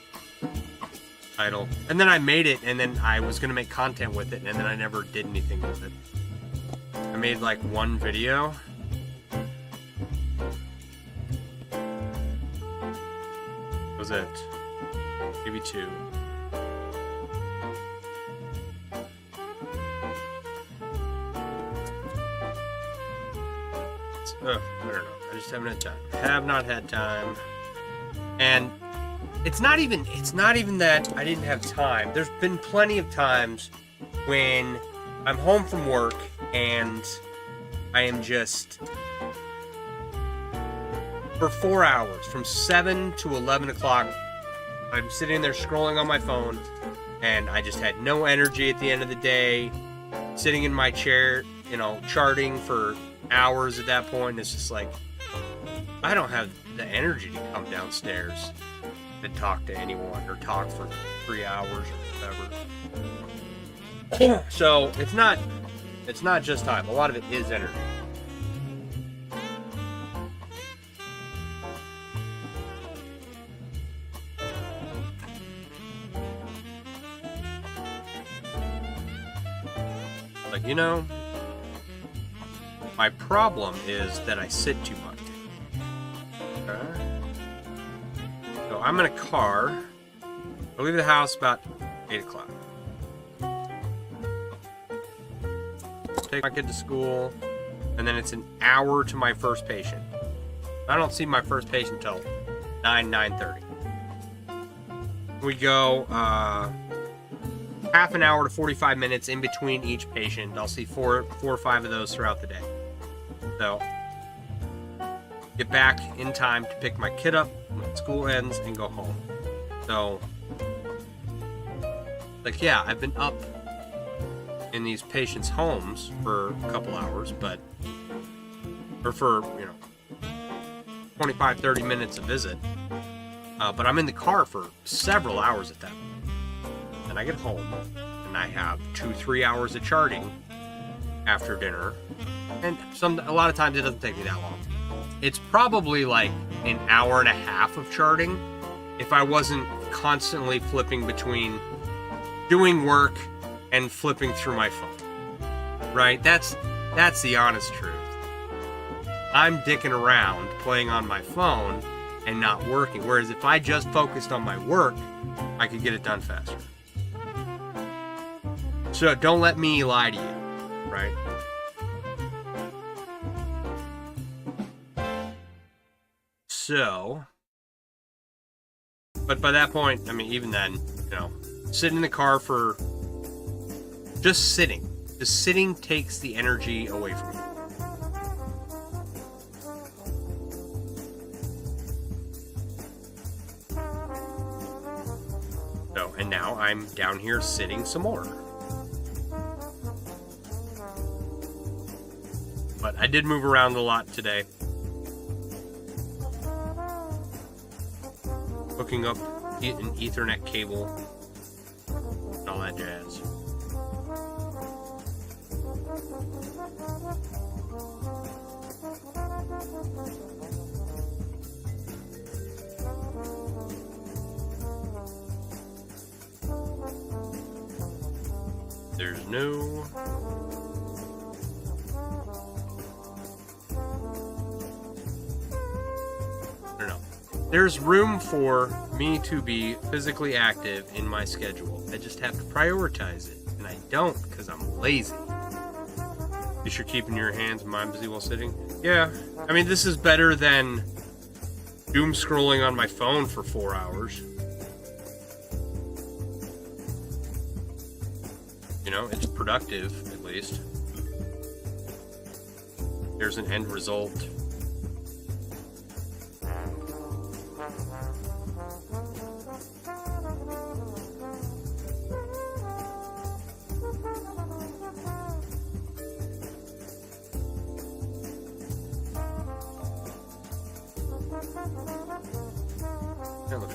title. And then I made it, and then I was going to make content with it, and then I never did anything with it. I made like one video. Was it? Maybe two. I don't know. I just haven't had time. Have not had time. And it's not even that I didn't have time. There's been plenty of times when I'm home from work and I am just for 4 hours, from 7 to 11 o'clock, I'm sitting there scrolling on my phone, and I just had no energy at the end of the day, sitting in my chair, you know, charting for hours at that point. It's just like, I don't have the energy to come downstairs and talk to anyone or talk for 3 hours or whatever. So it's not just time. A lot of it is energy. Like, you know, my problem is that I sit too much. Okay. So I'm in a car. I leave the house about 8 o'clock. Take my kid to school, and then it's an hour to my first patient. I don't see my first patient till 9:30. We go half an hour to 45 minutes in between each patient. I'll see four or five of those throughout the day. So, get back in time to pick my kid up when school ends and go home. So, like, yeah, I've been up in these patients' homes for a couple hours, or for, 25, 30 minutes a visit. But I'm in the car for several hours at that point. Then I get home, and I have 2-3 hours of charting after dinner. And a lot of times it doesn't take me that long. It's probably like an hour and a half of charting if I wasn't constantly flipping between doing work and flipping through my phone. Right? That's the honest truth. I'm dicking around playing on my phone and not working. Whereas if I just focused on my work, I could get it done faster. So don't let me lie to you, right? So, but by that point, I mean, even then, sitting in the car for just sitting takes the energy away from you. So, and now I'm down here sitting some more. But I did move around a lot today. Hooking up an Ethernet cable and all that jazz. There's no... I don't know. There's room for me to be physically active in my schedule. I just have to prioritize it. And I don't because I'm lazy. You sure keeping your hands and mind busy while sitting? Yeah. I mean, this is better than doom scrolling on my phone for 4 hours. You know, it's productive, at least. There's an end result. Yeah, look.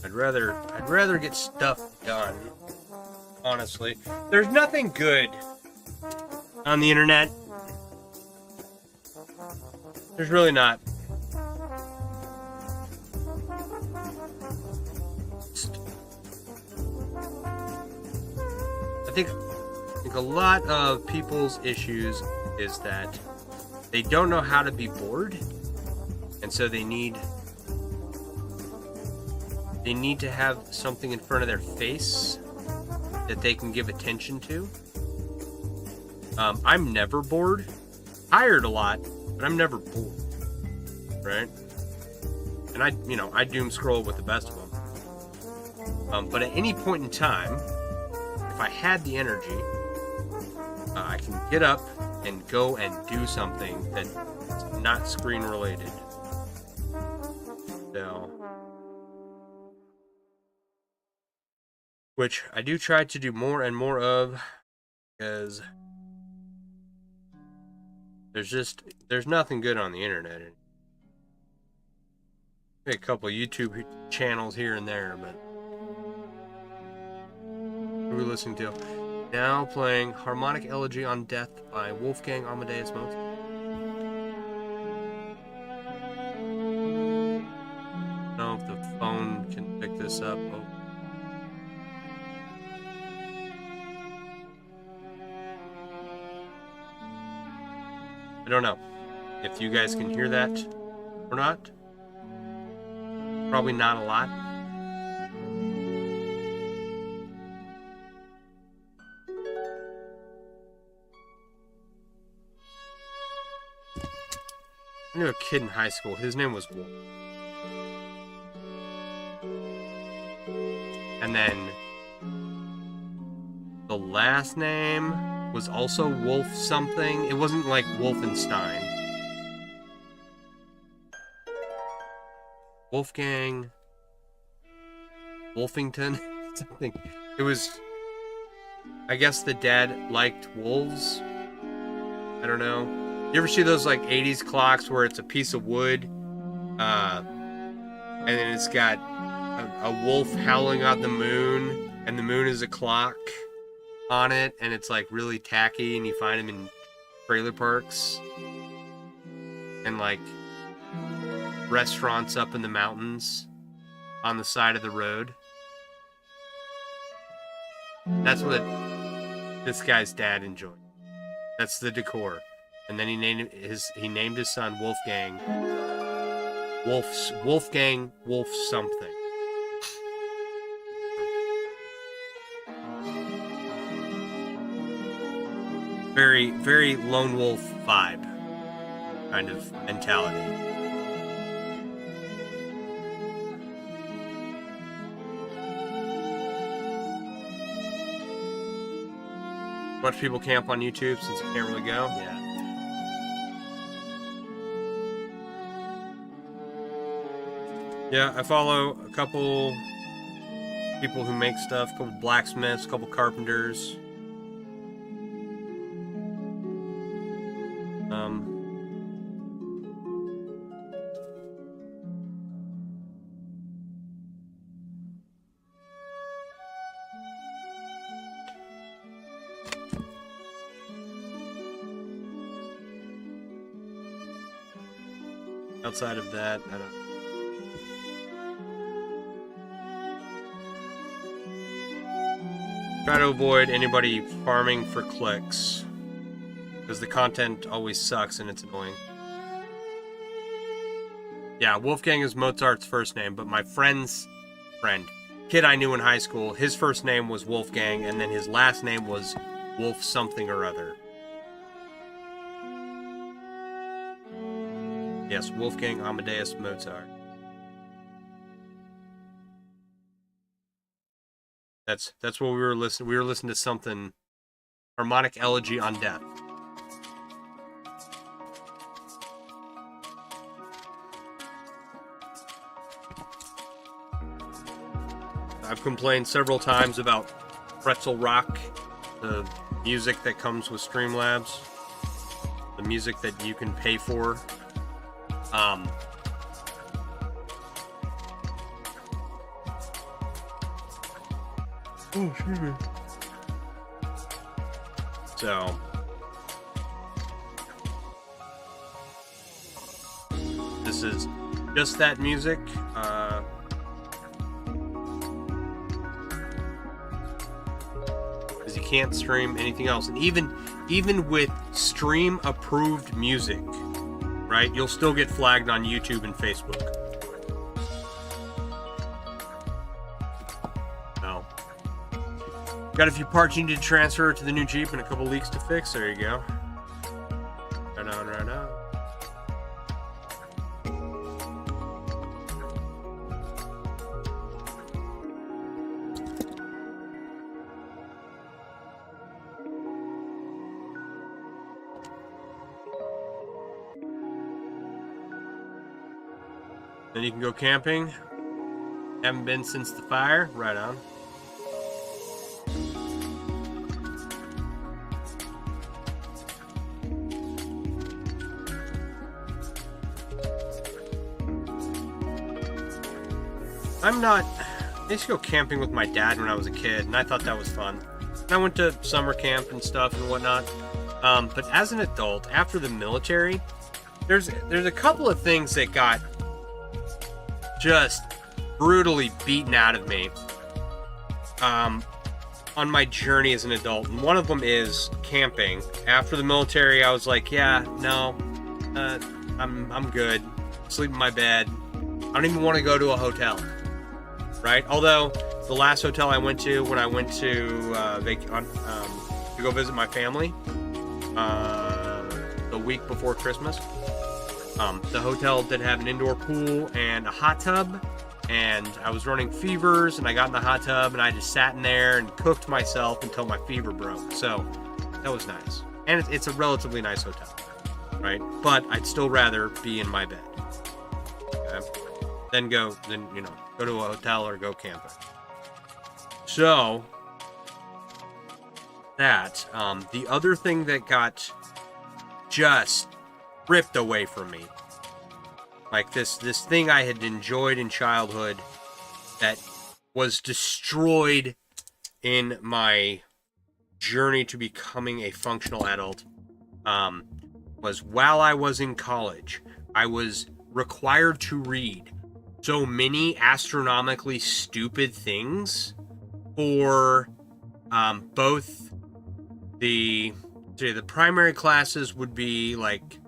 I'd rather get stuff done. Honestly, there's nothing good on the internet. There's really not. I think a lot of people's issues is that they don't know how to be bored, and so they need to have something in front of their face that they can give attention to. I'm never bored. Tired a lot, but I'm never bored. Right? And I doom scroll with the best of them. But at any point in time, if I had the energy, I can get up and go and do something that's not screen related. So, which I do try to do more and more of, because there's nothing good on the internet. Maybe a couple of YouTube channels here and there, but who are we listening to? Now playing Harmonic Elegy on Death by Wolfgang Amadeus Mozart. I don't know if the phone can pick this up. Oh. I don't know if you guys can hear that or not. Probably not a lot. I knew a kid in high school. His name was Wolf. And then the last name was also Wolf something. It wasn't like Wolfenstein. Wolfgang Wolfington something. It was, I guess the dad liked wolves. I don't know. You ever see those like 80s clocks where it's a piece of wood and then it's got a wolf howling at the moon, and the moon is a clock on it, and it's like really tacky, and you find them in trailer parks and like restaurants up in the mountains on the side of the road. That's what this guy's dad enjoyed. That's the decor. And then he named his son Wolfgang. Wolfgang Wolf something. Very, very lone wolf vibe kind of mentality. Watch people camp on YouTube since you can't really go. Yeah. Yeah, I follow a couple people who make stuff, a couple blacksmiths, a couple carpenters. Outside of that, I don't know. Try to avoid anybody farming for clicks, because the content always sucks and it's annoying. Yeah, Wolfgang is Mozart's first name, but my friend's friend, kid I knew in high school, his first name was Wolfgang, and then his last name was Wolf something or other. Yes, Wolfgang Amadeus Mozart. That's what we were listening. We were listening to something, Harmonic Elegy on Death. I've complained several times about Pretzel Rock, the music that comes with Streamlabs, the music that you can pay for. Oh, excuse me. So, this is just that music. Because you can't stream anything else, and even with stream approved music, right? You'll still get flagged on YouTube and Facebook. No. Got a few parts you need to transfer to the new Jeep and a couple leaks to fix. There you go. Right on, right on. Then you can go camping. Haven't been since the fire. Right on. I used to go camping with my dad when I was a kid, and I thought that was fun. And I went to summer camp and stuff and whatnot. But as an adult, after the military, there's a couple of things that got just brutally beaten out of me on my journey as an adult. And one of them is camping. After the military, I was like, yeah, no, I'm good. Sleep in my bed. I don't even want to go to a hotel. Right? Although the last hotel I went to when I went to go visit my family the week before Christmas, the hotel did have an indoor pool and a hot tub, and I was running fevers, and I got in the hot tub and I just sat in there and cooked myself until my fever broke. So that was nice, and it's a relatively nice hotel, right? But I'd still rather be in my bed. Okay? Then go to a hotel or go camping. So that the other thing that got just ripped away from me, like this thing I had enjoyed in childhood that was destroyed in my journey to becoming a functional adult, was while I was in college, I was required to read so many astronomically stupid things for both the primary classes would be like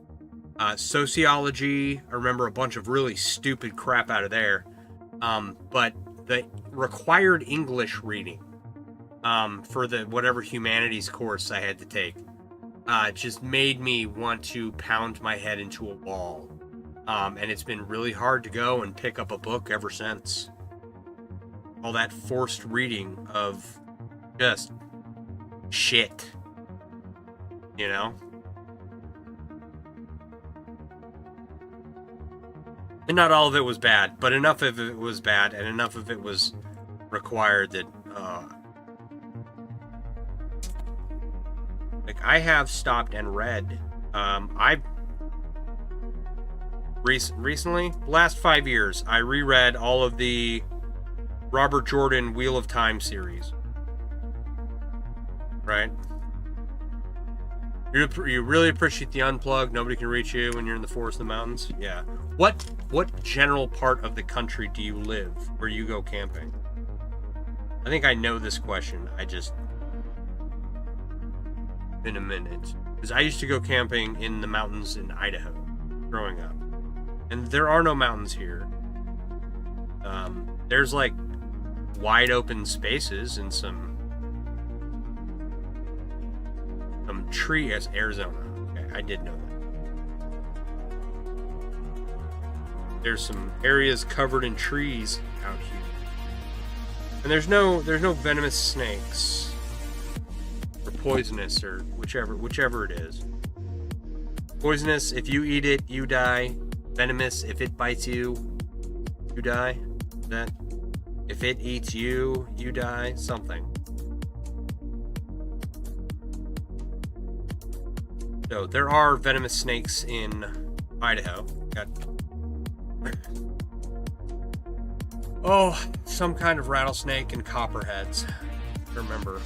sociology. I remember a bunch of really stupid crap out of there, but the required English reading for the whatever humanities course I had to take just made me want to pound my head into a wall. And it's been really hard to go and pick up a book ever since. All that forced reading of just shit, you know? And not all of it was bad, but enough of it was bad, and enough of it was required that, like, I have stopped and read, recently, last 5 years, I reread all of the Robert Jordan Wheel of Time series. Right? You really appreciate the unplug. Nobody can reach you when you're in the forest and the mountains. Yeah. What general part of the country do you live where you go camping? I think I know this question. I just in a minute. Because I used to go camping in the mountains in Idaho growing up. And there are no mountains here. There's like wide open spaces and some tree as Arizona. Okay, I did know that. There's some areas covered in trees out here. And there's no venomous snakes. Or poisonous, or whichever it is. Poisonous, if you eat it, you die. Venomous, if it bites you, you die. That if it eats you, you die. Something. So there are venomous snakes in Idaho. Got some kind of rattlesnake and copperheads. Remember.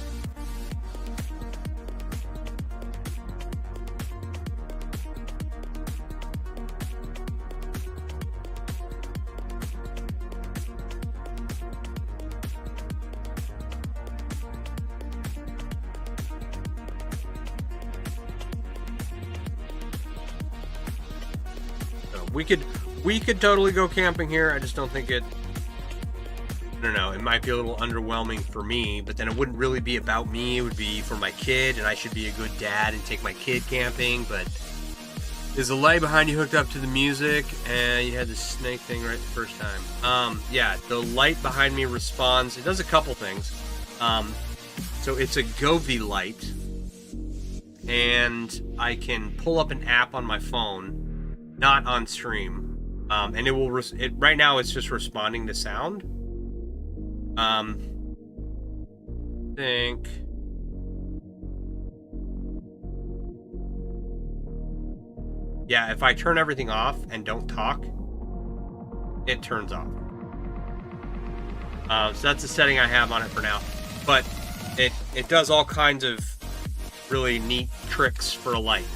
We could totally go camping here. I just don't think it. I don't know. It might be a little underwhelming for me, but then it wouldn't really be about me. It would be for my kid, and I should be a good dad and take my kid camping. But is the light behind you hooked up to the music? And you had the snake thing right the first time. Yeah, the light behind me responds. It does a couple things. So it's a Govee light, and I can pull up an app on my phone, not on stream. And it will. Right now, it's just responding to sound. Think. Yeah, if I turn everything off and don't talk, it turns off. So that's the setting I have on it for now. But it does all kinds of really neat tricks for a light.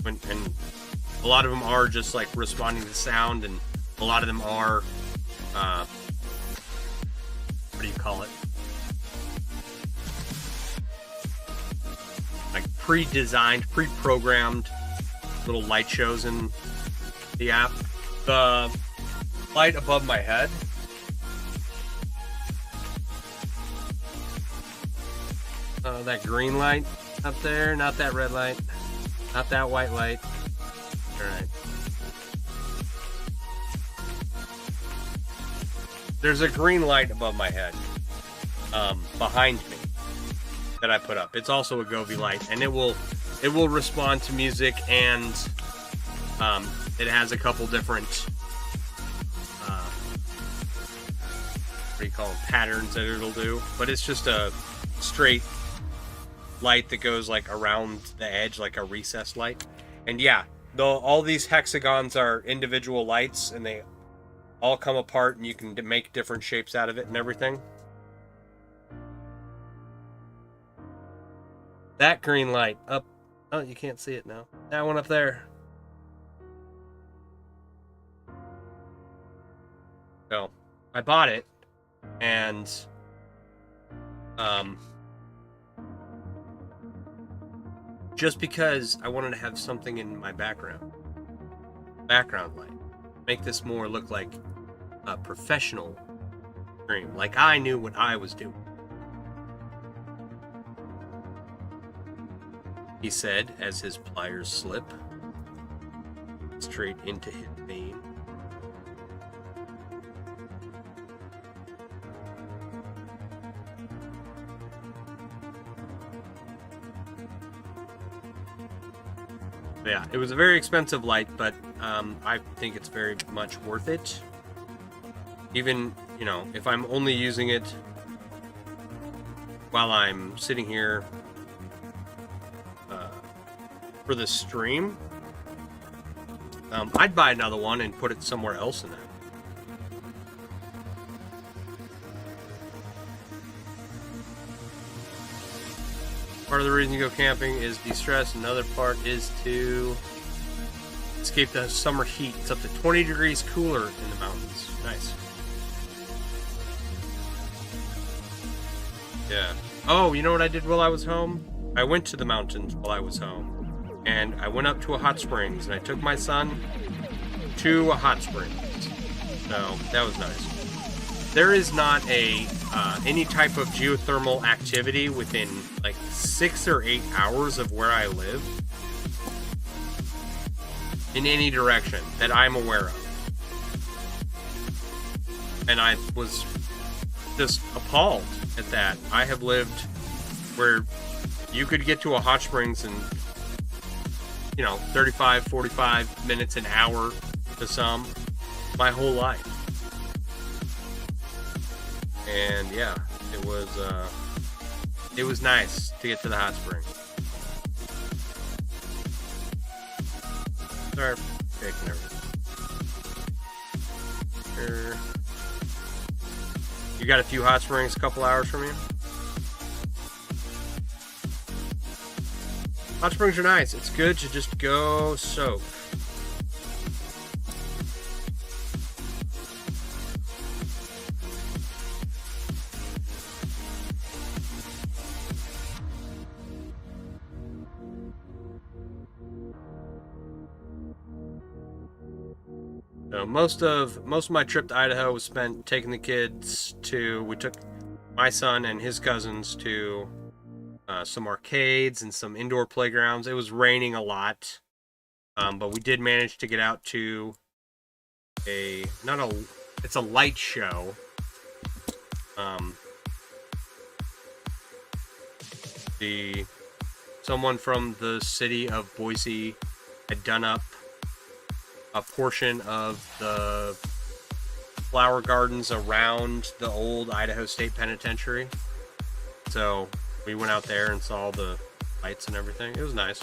And a lot of them are just like responding to sound, and a lot of them are, what do you call it? Like pre-designed, pre-programmed little light shows in the app. The light above my head, that green light up there, not that red light, not that white light. Alright. There's a green light above my head, behind me, that I put up. It's also a Govee light, and it will respond to music, and it has a couple different what do you call them, patterns that it'll do. But it's just a straight light that goes like around the edge, like a recessed light. And yeah, all these hexagons are individual lights, and they all come apart, and you can make different shapes out of it and everything. That green light up. Oh, you can't see it now. That one up there. So, I bought it, and just because I wanted to have something in my background light, make this more look like a professional stream, like I knew what I was doing. He said as his pliers slip straight into his vein. Yeah, it was a very expensive light, but I think it's very much worth it. Even, you know, if I'm only using it while I'm sitting here for the stream, I'd buy another one and put it somewhere else in that. Part of the reason you go camping is de-stress. Another part is to escape the summer heat. It's up to 20 degrees cooler in the mountains. Nice. Yeah. Oh, you know what I did while I was home? I went to the mountains while I was home, and I went up to a hot springs, and I took my son to a hot springs. So that was nice. There is not any type of geothermal activity within like 6 or 8 hours of where I live in any direction that I'm aware of. And I was just appalled at that. I have lived where you could get to a hot springs in, 35, 45 minutes, an hour to some, my whole life. And yeah, it was nice to get to the hot spring. Sorry for taking everything. Here. You got a few hot springs a couple hours from you? Hot springs are nice. It's good to just go soak. So most of my trip to Idaho was spent taking the kids to. We took my son and his cousins to some arcades and some indoor playgrounds. It was raining a lot, but we did manage to get out to it's a light show. Someone from the city of Boise had done up a portion of the flower gardens around the old Idaho State Penitentiary. So we went out there and saw the lights and everything. It was nice.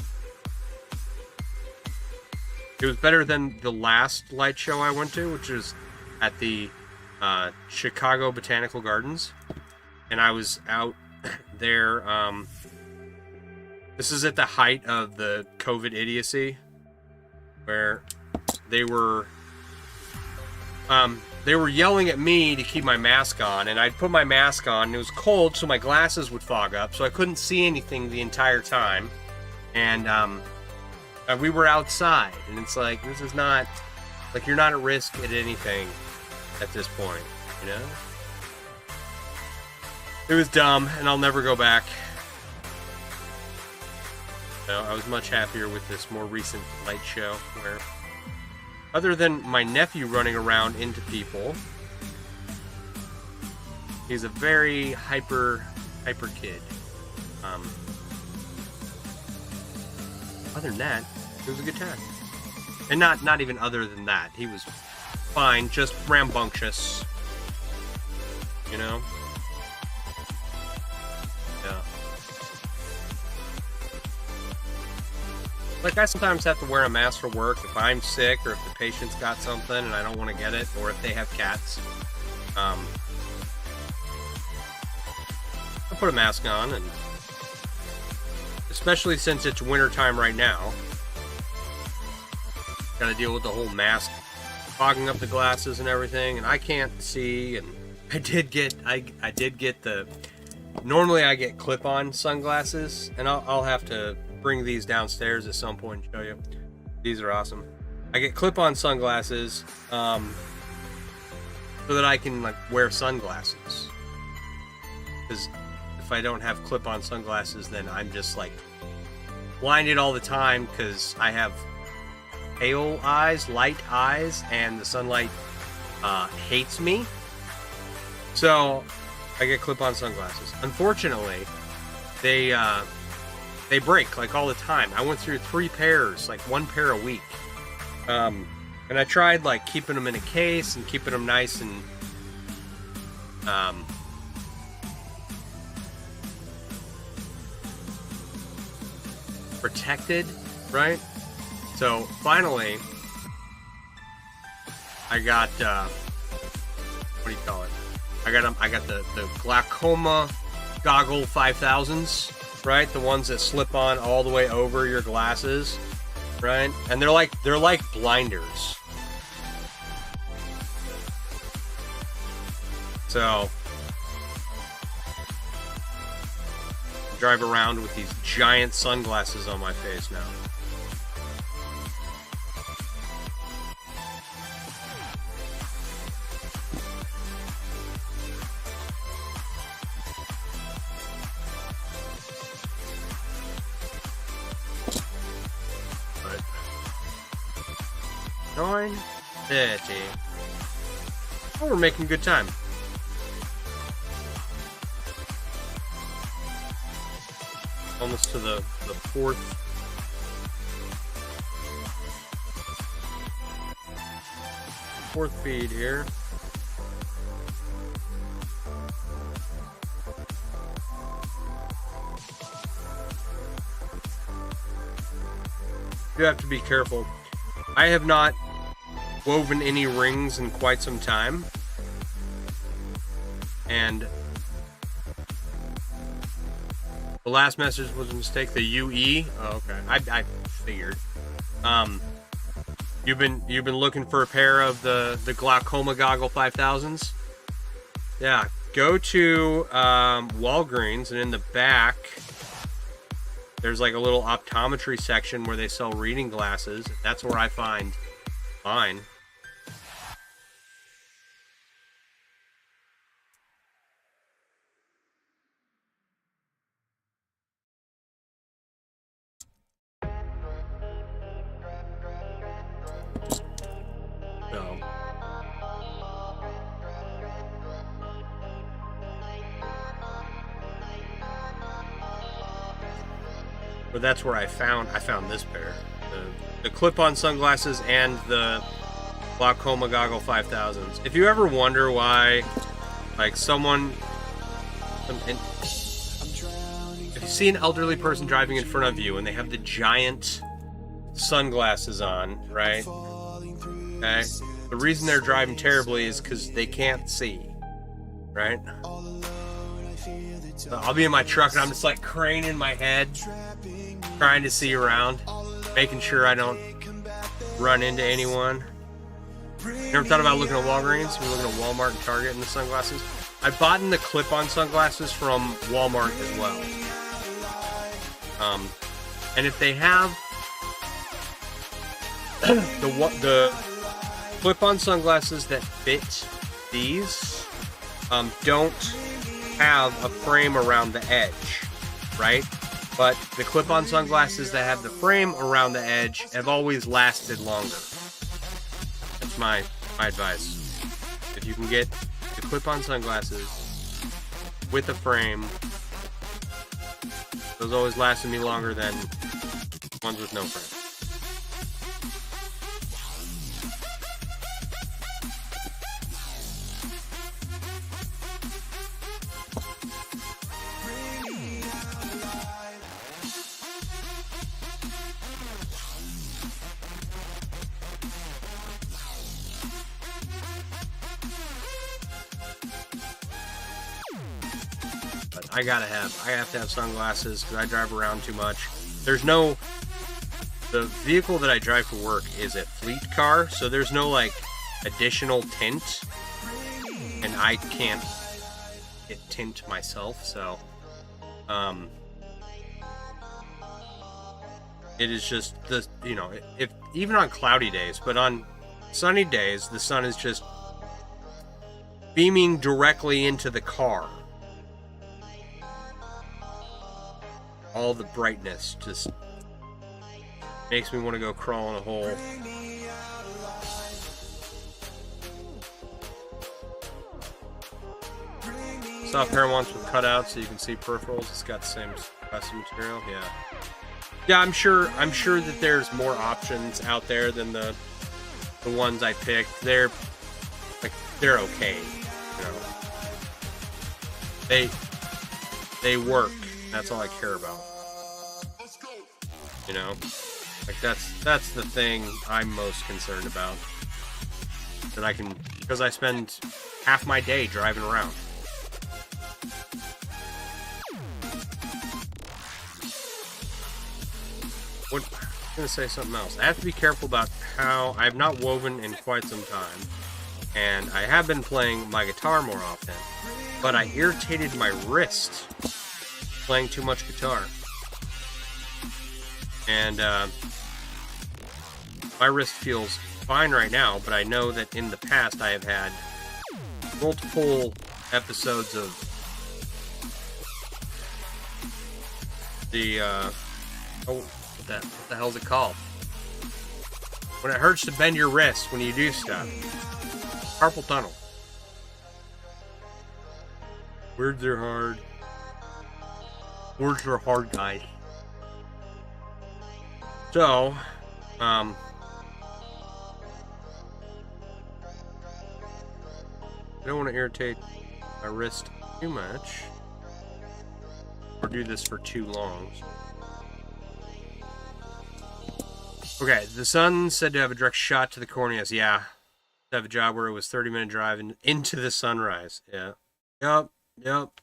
It was better than the last light show I went to, which was at the Chicago Botanical Gardens. And I was out there. This is at the height of the COVID idiocy, where they were yelling at me to keep my mask on, and I'd put my mask on, and it was cold, so my glasses would fog up, so I couldn't see anything the entire time. And we were outside, and it's like, this is not, like, you're not at risk at anything at this point, you know? It was dumb, and I'll never go back. So I was much happier with this more recent light show, where other than my nephew running around into people, he's a very hyper kid. Other than that, it was a good time. And not even other than that. He was fine, just rambunctious. You know? Yeah. Like, I sometimes have to wear a mask for work if I'm sick, or if the patient's got something and I don't want to get it, or if they have cats. I put a mask on, and especially since it's winter time right now, got to deal with the whole mask fogging up the glasses and everything, and I can't see. And I did get the. Normally I get clip-on sunglasses, and I'll have to bring these downstairs at some point and show you. These are awesome. I get clip-on sunglasses so that I can like wear sunglasses. Because if I don't have clip-on sunglasses, then I'm just like blinded all the time because I have pale eyes, light eyes, and the sunlight hates me. So I get clip-on sunglasses. Unfortunately, they break like all the time. I went through 3 pairs, like 1 pair a week. And I tried like keeping them in a case and keeping them nice and protected, right? So finally, I got what do you call it? I got the glaucoma goggle 5000s. Right, the ones that slip on all the way over your glasses, right? And they're like blinders. So Drive around with these giant sunglasses on my face now. But 9:30. Oh, we're making good time. Almost to the fourth feed here. You have to be careful. I have not woven any rings in quite some time, and the last message was a mistake. The UE. Oh, okay. I figured. You've been looking for a pair of the glaucoma goggle 5000s. Yeah. Go to Walgreens, and in the back, there's like a little optometry section where they sell reading glasses. That's where I find mine. So, but that's where I found this pair, the clip-on sunglasses and the glaucoma goggle 5000s. If you ever wonder why, like someone, if you see an elderly person driving in front of you and they have the giant sunglasses on, right? Okay. The reason they're driving terribly is because they can't see, right? So I'll be in my truck and I'm just like craning my head, trying to see around, making sure I don't run into anyone. You ever thought about looking at Walgreens? We're looking at Walmart and Target and the sunglasses. I bought in the clip-on sunglasses from Walmart as well. And if they have the clip-on sunglasses that fit these, don't have a frame around the edge, right? But the clip-on sunglasses that have the frame around the edge have always lasted longer. That's my advice. If you can get the clip-on sunglasses with a frame, those always lasted me longer than ones with no frame. I have to have sunglasses because I drive around too much. The vehicle that I drive for work is a fleet car, so there's no like additional tint, and I can't get tint myself, so it is just if even on cloudy days, but on sunny days the sun is just beaming directly into the car. All the brightness just makes me want to go crawl in a hole. Soft pair ones with cutouts so you can see peripherals. It's got the same custom material. Yeah. I'm sure that there's more options out there than the ones I picked. They're okay. They work. That's all I care about. Like that's the thing I'm most concerned about. Because I spend half my day driving around. I'm gonna say something else. I have to be careful about how I have not woven in quite some time, and I have been playing my guitar more often, but I irritated my wrist playing too much guitar. And my wrist feels fine right now, but I know that in the past I have had multiple episodes of the what the hell's it called? When it hurts to bend your wrist when you do stuff. Carpal tunnel. Words are hard. Words are hard, guys. So, I don't want to irritate my wrist too much, or do this for too long. Okay, the sun said to have a direct shot to the corneas. Yeah, to have a job where it was 30-minute drive into the sunrise. Yeah, yep.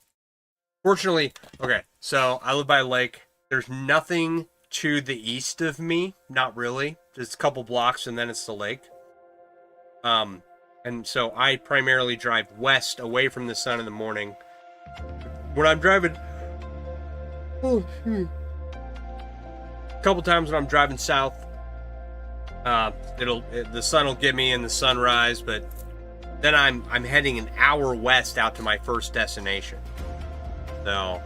Fortunately, okay, so I live by a lake. There's nothing to the east of me, not really. Just a couple blocks, and then it's the lake. And so I primarily drive west, away from the sun in the morning. When I'm driving, a couple times when I'm driving south, the sun will get me in the sunrise, but then I'm heading an hour west out to my first destination. So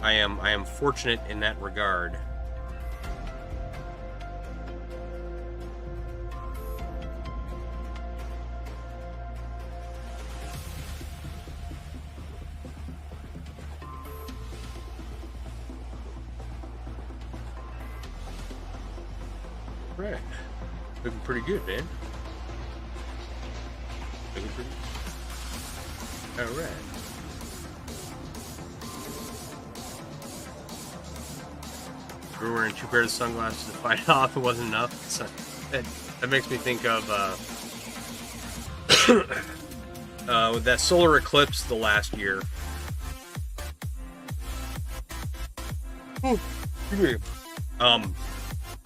I am fortunate in that regard. Right. Looking pretty good, man. Looking pretty good. Alright. We were wearing 2 pairs of sunglasses to fight it off. It wasn't enough. So that makes me think of with that solar eclipse the last year.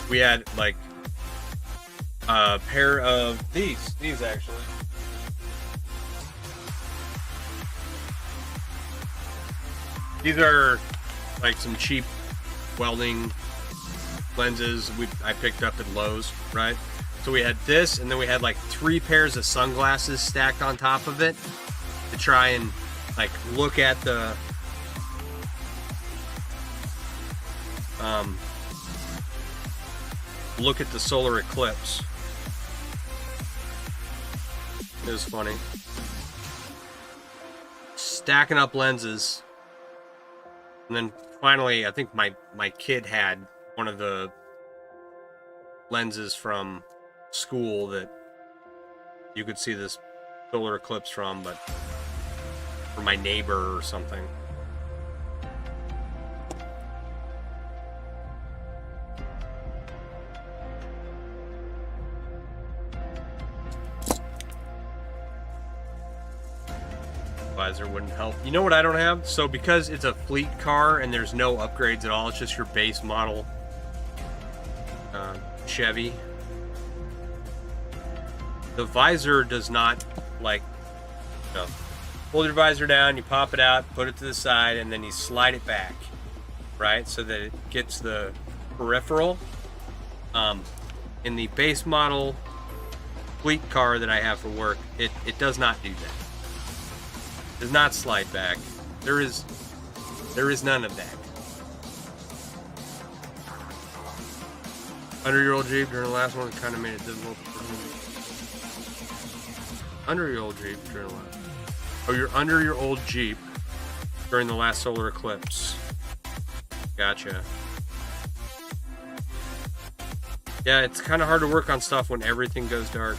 We had like a pair of these actually. These are like some cheap welding lenses I picked up at Lowe's, right? So we had this, and then we had like 3 pairs of sunglasses stacked on top of it to try and like look at the solar eclipse. It was funny. Stacking up lenses. And then finally, I think my kid had one of the lenses from school that you could see this solar eclipse from, but for my neighbor or something. Visor wouldn't help. You know what I don't have? So because it's a fleet car and there's no upgrades at all, it's just your base model Chevy. The visor does not, like, you know, hold your visor down, you pop it out, put it to the side, and then you slide it back, right? So that it gets the peripheral. In the base model fleet car that I have for work, it does not do that. Does not slide back. There is none of that. 100-year-old Jeep during the last one kind of made it difficult. 100-year-old Jeep during the last. Oh, you're under your old Jeep during the last solar eclipse. Gotcha. Yeah, it's kind of hard to work on stuff when everything goes dark.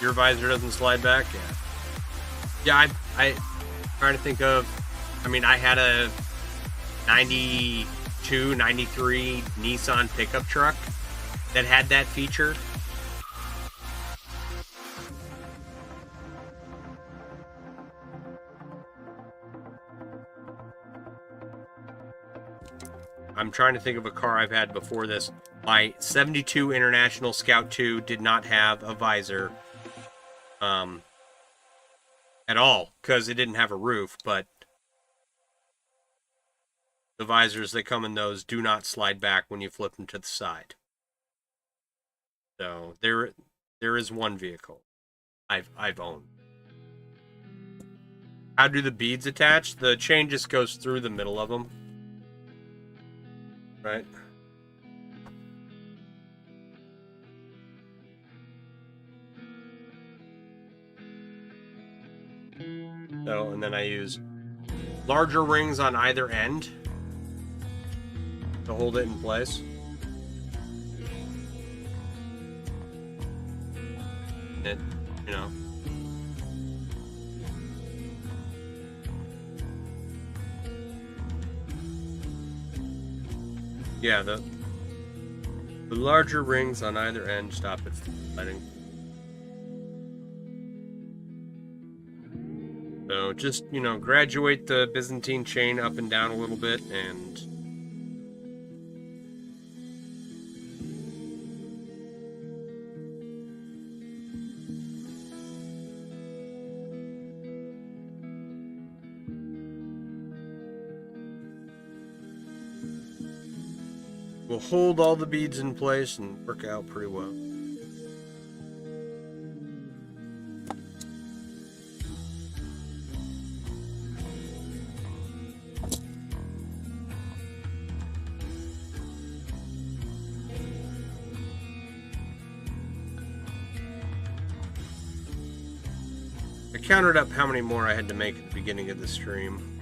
Your visor doesn't slide back? Yeah, I trying to think of, I mean, I had a 92, 93 Nissan pickup truck that had that feature. I'm trying to think of a car I've had before this. My 72 International Scout 2 did not have a visor at all, because it didn't have a roof, but the visors that come in those do not slide back when you flip them to the side. So there is one vehicle I've owned. How do the beads attach? The chain just goes through the middle of them. Right? So, and then I use larger rings on either end to hold it in place. It, you know. Yeah, the larger rings on either end stop it from sliding. So just, you know, graduate the Byzantine chain up and down a little bit, and we'll hold all the beads in place and work out pretty well. I counted up how many more I had to make at the beginning of the stream,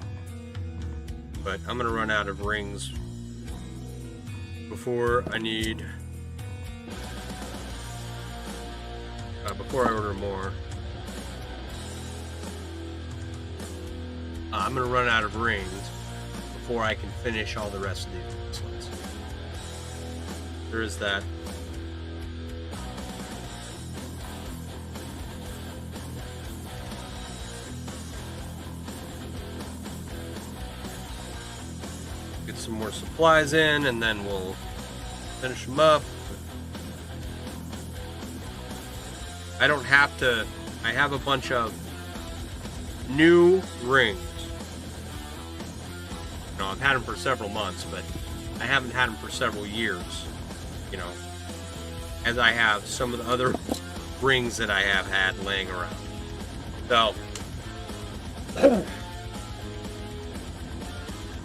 but I'm gonna run out of rings before I need, before I order more. I'm gonna run out of rings before I can finish all the rest of these bracelets. There is that. Get some more supplies in, and then we'll finish them up. I don't have to. I have a bunch of new rings. You know, I've had them for several months, but I haven't had them for several years. You know, as I have some of the other rings that I have had laying around. So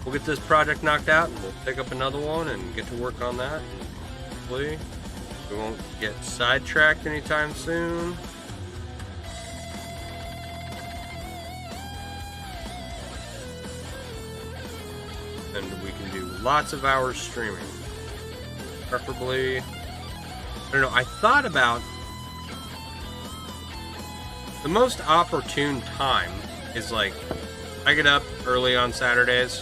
we'll get this project knocked out, and we'll pick up another one and get to work on that. Hopefully, we won't get sidetracked anytime soon. And we can do lots of hours streaming. Preferably, I don't know, I thought about the most opportune time is like, I get up early on Saturdays.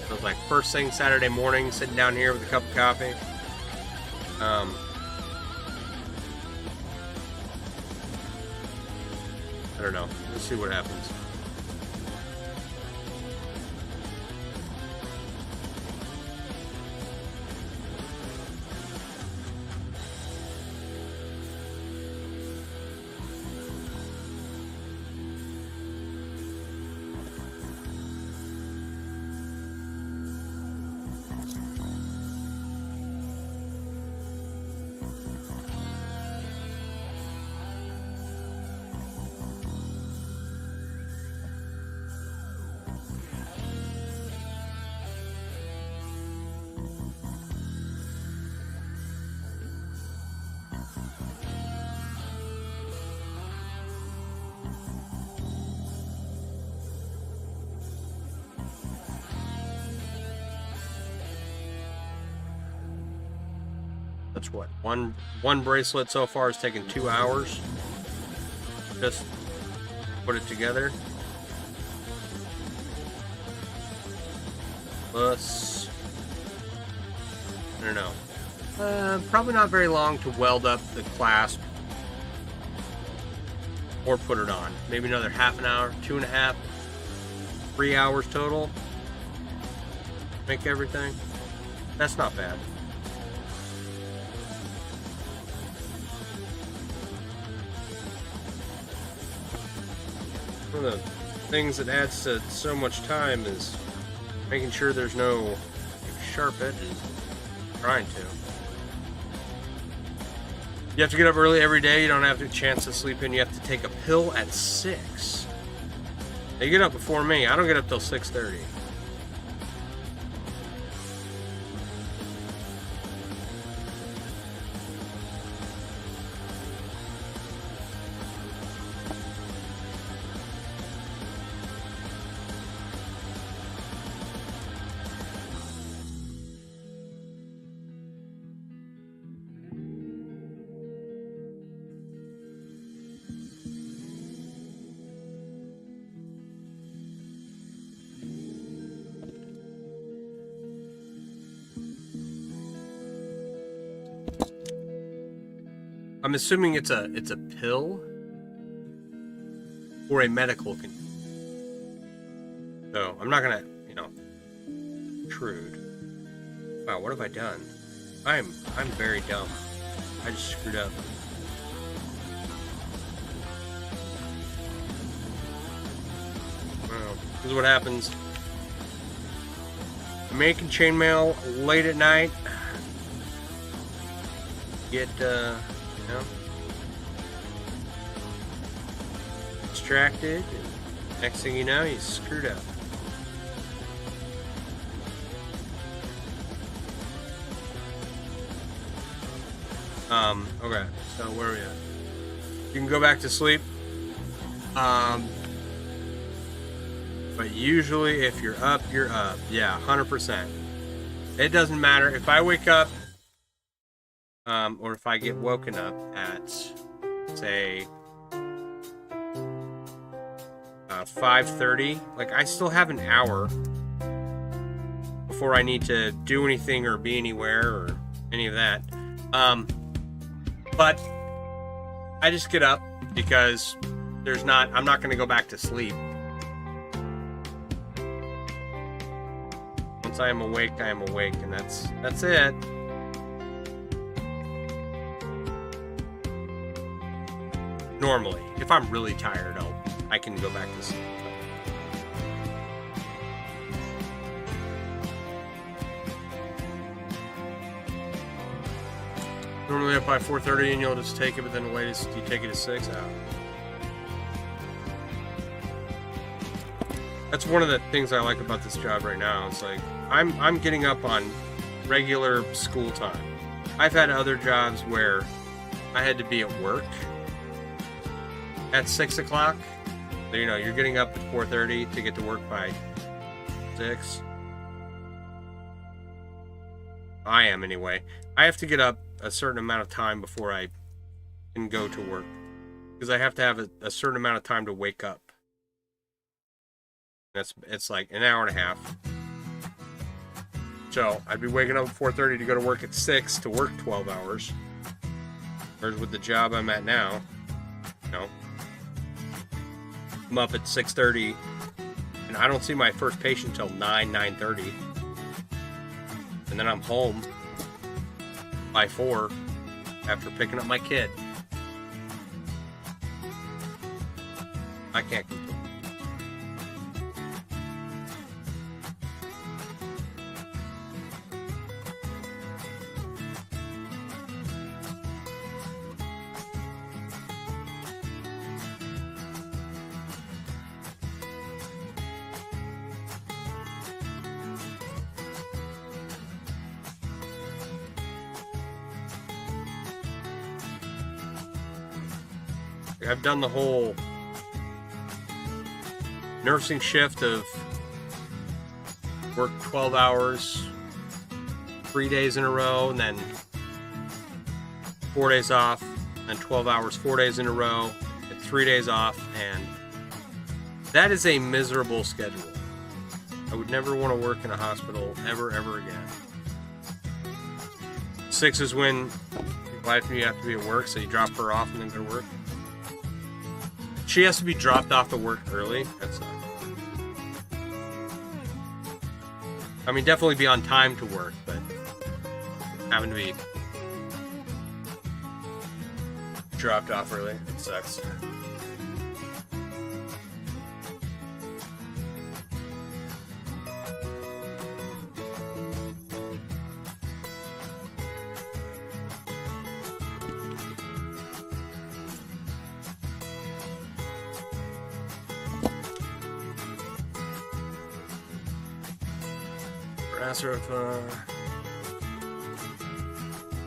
So it's like first thing Saturday morning, sitting down here with a cup of coffee. I don't know. We'll see what happens. That's what, one bracelet so far has taken 2 hours. Just put it together. Plus, I don't know. Probably not very long to weld up the clasp or put it on. Maybe another half an hour, 2.5, 3 hours total. Make everything. That's not bad. One of the things that adds to so much time is making sure there's no sharp edges. Trying to. You have to get up early every day. You don't have a chance to sleep in. You have to take a pill at 6. Now you get up before me. I don't get up till 6:30. I'm assuming it's a pill or a medical condition. So I'm not gonna, intrude. Wow, what have I done? I'm very dumb. I just screwed up. Wow, this is what happens. I'm making chainmail late at night. Get distracted, and next thing you know, you screwed up. Okay, so where are we at? You can go back to sleep. But usually if you're up, you're up. Yeah, 100%. It doesn't matter if I wake up, or if I get woken up at, say, 5:30. Like, I still have an hour before I need to do anything or be anywhere or any of that. But I just get up because I'm not going to go back to sleep. Once I am awake, and that's it. Normally, if I'm really tired, I can go back to sleep. Normally up by 4:30 and you'll just take it, but then the latest you take it at 6 out. That's one of the things I like about this job right now. It's like I'm getting up on regular school time. I've had other jobs where I had to be at work at 6 o'clock. So, you're getting up at 4:30 to get to work by 6. I am anyway. I have to get up a certain amount of time before I can go to work, because I have to have a certain amount of time to wake up. It's like an hour and a half. So I'd be waking up at 4:30 to go to work at 6 to work 12 hours. Whereas with the job I'm at now, I'm up at 6:30, and I don't see my first patient till 9:30, and then I'm home by 4 after picking up my kid. I can't complain. I've done the whole nursing shift of work 12 hours, 3 days in a row, and then 4 days off, then 12 hours, 4 days in a row, and 3 days off, and that is a miserable schedule. I would never want to work in a hospital ever again. 6 is when your wife and you have to be at work, so you drop her off and then go to work. she has to be dropped off to work early. That's not. I mean, definitely be on time to work, but having to be dropped off early, it sucks.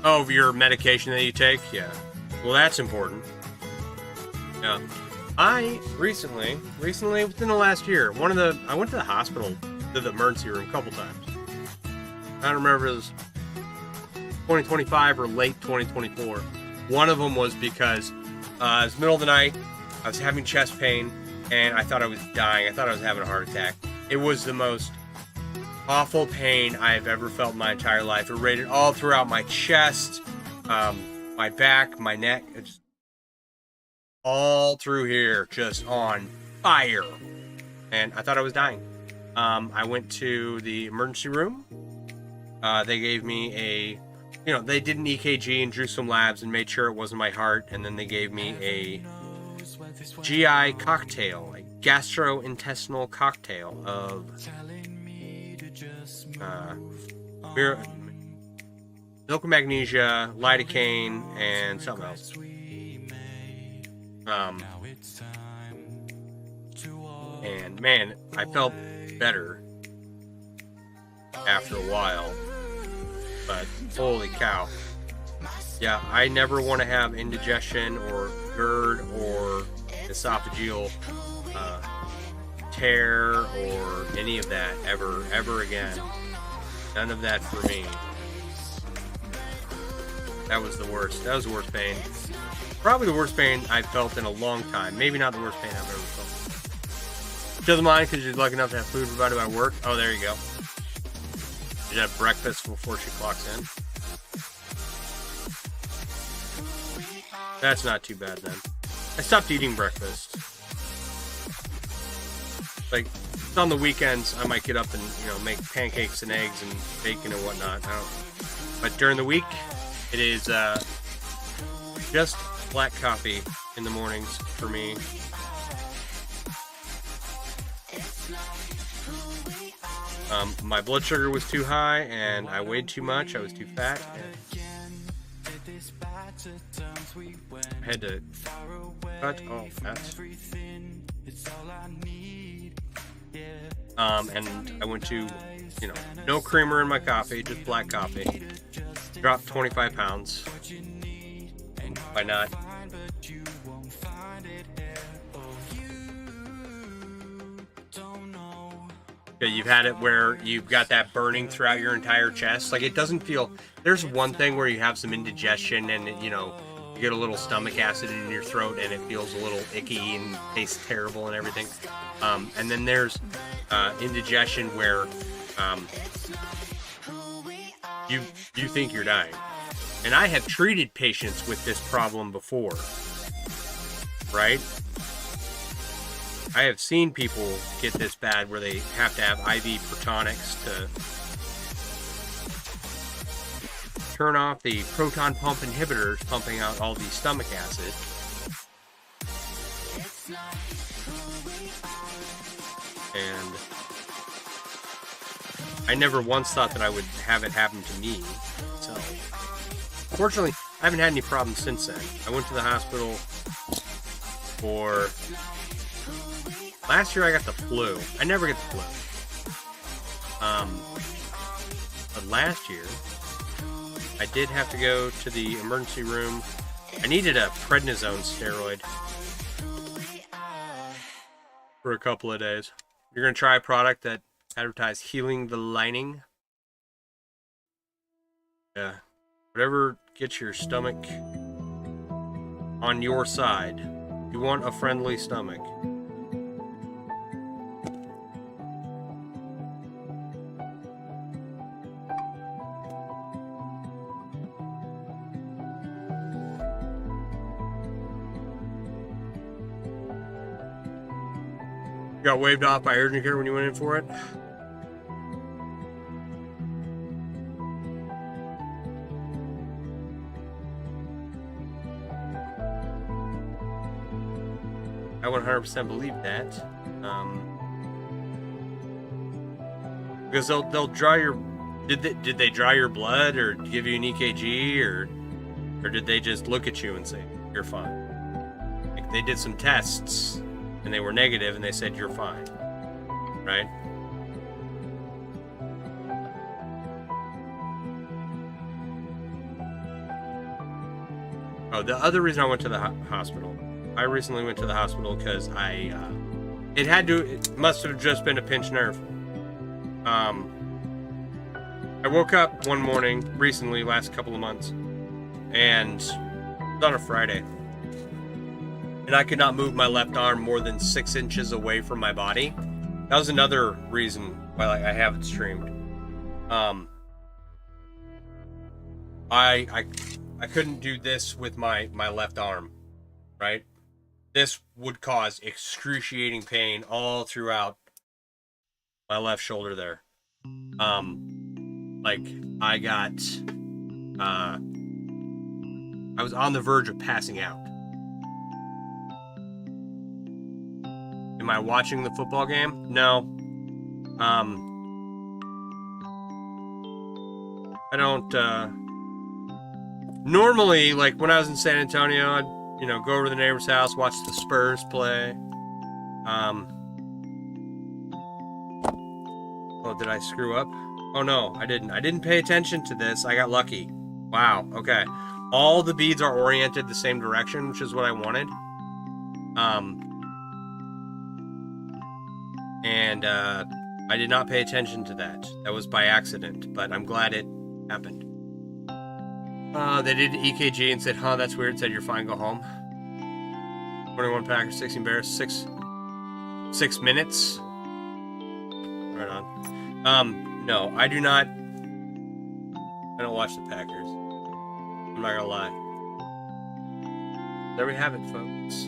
Oh, your medication that you take? Yeah. Well, that's important. Yeah. I recently within the last year, I went to the hospital, to the emergency room a couple times. I don't remember if it was 2025 or late 2024. One of them was because it was middle of the night, I was having chest pain, and I thought I was dying. I thought I was having a heart attack. It was the most awful pain I have ever felt in my entire life. It radiated all throughout my chest, my back, my neck. It's all through here, just on fire. And I thought I was dying. I went to the emergency room. They gave me they did an EKG and drew some labs and made sure it wasn't my heart. And then they gave me a GI cocktail, a gastrointestinal cocktail of milk of magnesia, lidocaine, and something else. And man, I felt better after a while. But holy cow. Yeah, I never want to have indigestion or GERD or esophageal tear or any of that ever again. None of that for me. That was the worst. That was the worst pain. Probably the worst pain I've felt in a long time. Maybe not the worst pain I've ever felt. Doesn't mind because you're lucky enough to have food provided by work. Oh, there you go. You have breakfast before she clocks in. That's not too bad then. I stopped eating breakfast. Like, on the weekends, I might get up and, make pancakes and eggs and bacon and whatnot. But during the week, it is just black coffee in the mornings for me. My blood sugar was too high, and I weighed too much. I was too fat. I had to cut all fat. And I went to, no creamer in my coffee, just black coffee. Dropped 25 pounds. And why not? Yeah, you've had it where you've got that burning throughout your entire chest. Like, it doesn't feel... There's one thing where you have some indigestion and, you get a little stomach acid in your throat and it feels a little icky and tastes terrible and everything. And then there's indigestion where you think you're dying. And I have treated patients with this problem before, right? I have seen people get this bad where they have to have IV protonics to turn off the proton pump inhibitors pumping out all the stomach acid. And I never once thought that I would have it happen to me. So, fortunately, I haven't had any problems since then. I went to the hospital for... Last year I got the flu. I never get the flu. But last year, I did have to go to the emergency room. I needed a prednisone steroid for a couple of days. You're going to try a product that advertised healing the lining. Yeah. Whatever gets your stomach on your side. You want a friendly stomach. got waved off by urgent care when you went in for it? I 100% believe that. Because they'll draw your. Did they draw your blood or give you an EKG or did they just look at you and say you're fine? Like they did some tests and they were negative and they said you're fine, right? Oh, the other reason I went to the hospital. I recently went to the hospital because it must have just been a pinched nerve. I woke up one morning recently, last couple of months, and it was on a Friday, and I could not move my left arm more than 6 inches away from my body. That was another reason why I haven't streamed. I couldn't do this with my left arm, right? This would cause excruciating pain all throughout my left shoulder there. Like I was on the verge of passing out. Am I watching the football game? No. I don't, normally, like when I was in San Antonio, I'd, go over to the neighbor's house, watch the Spurs play. Oh, did I screw up? Oh no, I didn't. I didn't pay attention to this. I got lucky. Wow, okay. All the beads are oriented the same direction, which is what I wanted. And I did not pay attention to that. That was by accident, but I'm glad it happened. They did EKG and said, huh, that's weird. Said, you're fine, go home. 21 Packers, 16 Bears, 6 minutes. Right on. No, I do not. I don't watch the Packers. I'm not gonna lie. There we have it, folks.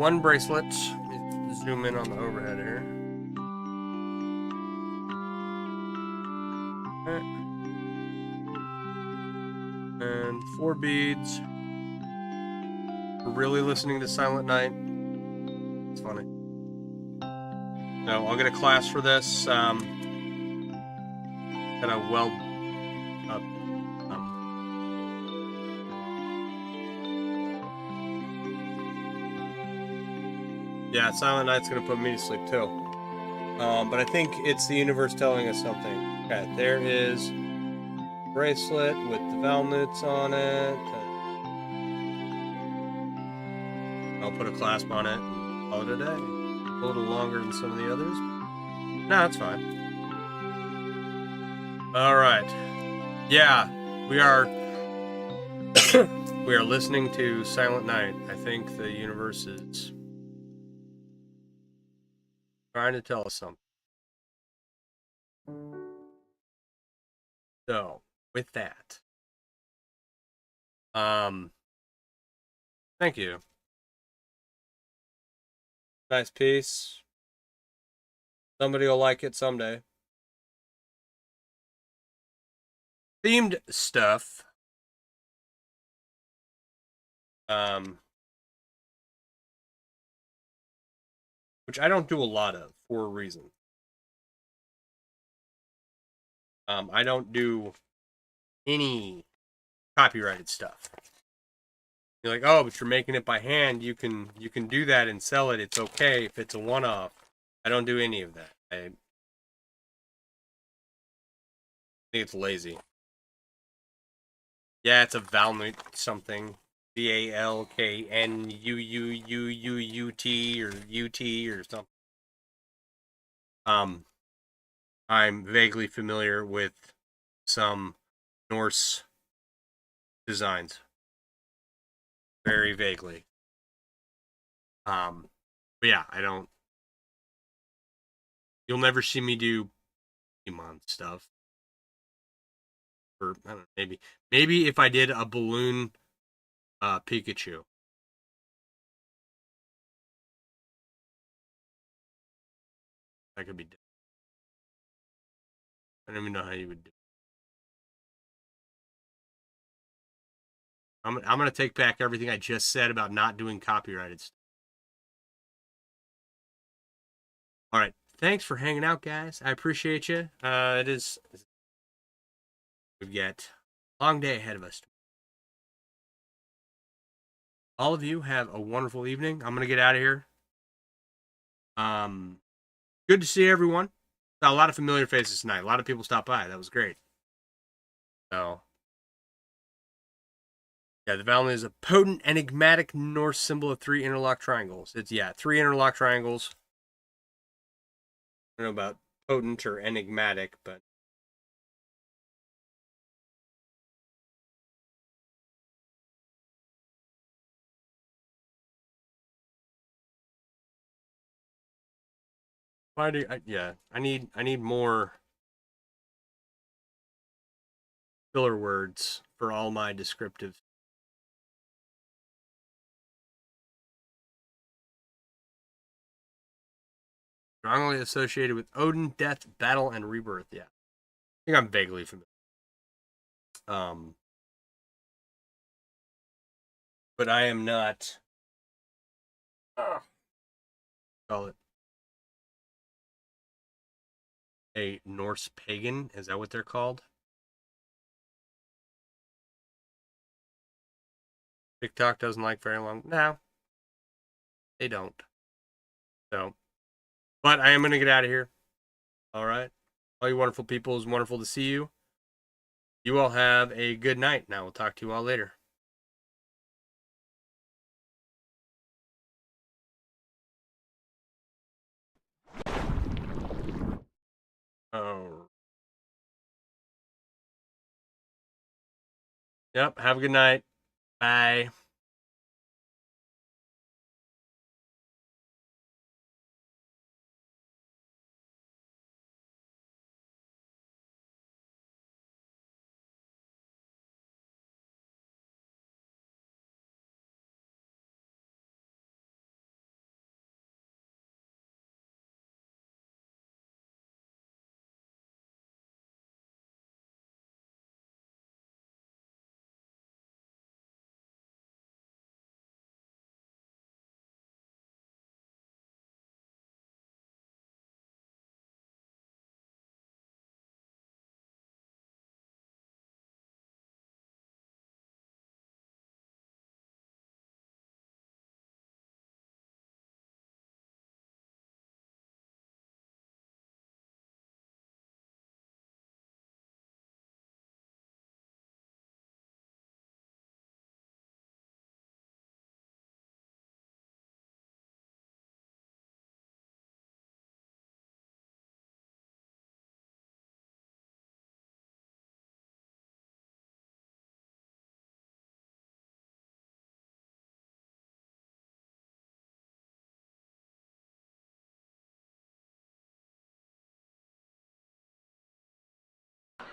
One bracelet. Zoom in on the overhead here. And 4 beads. We're really listening to Silent Night. It's funny. No, I'll get a class for this. Gotta weld up. Yeah, Silent Night's gonna put me to sleep too. But I think it's the universe telling us something. Okay, there is a bracelet with the Valnuts on it. I'll put a clasp on it and call it a day. A little longer than some of the others. No, it's fine. Alright. Yeah, we are we are listening to Silent Night. I think the universe is trying to tell us something. So, with that, thank you. Nice piece. Somebody will like it someday. Themed stuff. Which I don't do a lot of for a reason. I don't do any copyrighted stuff. You're like, oh, but you're making it by hand. You can do that and sell it. It's okay if it's a one-off. I don't do any of that. I think it's lazy. Yeah, it's a Valnut something. VALKNUUUUT or UT or something. I'm vaguely familiar with some Norse designs. Very vaguely. But yeah, I don't. You'll never see me do Pokemon stuff. Or I don't know, maybe if I did a balloon Pikachu. That could be different. I don't even know how you would do it. I'm going to take back everything I just said about not doing copyrighted stuff. All right. Thanks for hanging out, guys. I appreciate you. We've got a long day ahead of us. All of you have a wonderful evening. I'm going to get out of here. Good to see everyone. Saw a lot of familiar faces tonight. A lot of people stopped by. That was great. So, yeah, the Valin is a potent, enigmatic Norse symbol of 3 interlocked triangles. It's, 3 interlocked triangles. I don't know about potent or enigmatic, but why do I need more filler words for all my descriptive. Strongly associated with Odin, death, battle, and rebirth. Yeah, I think I'm vaguely familiar. But I am not. Call it a Norse pagan. Is that what they're called? TikTok doesn't like very long. No, they don't. So, but I am going to get out of here. All right. All you wonderful people, it's wonderful to see you. You all have a good night. Now we'll talk to you all later. Oh. Yep. Have a good night. Bye.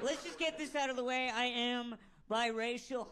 Let's just get this out of the way. I am biracial.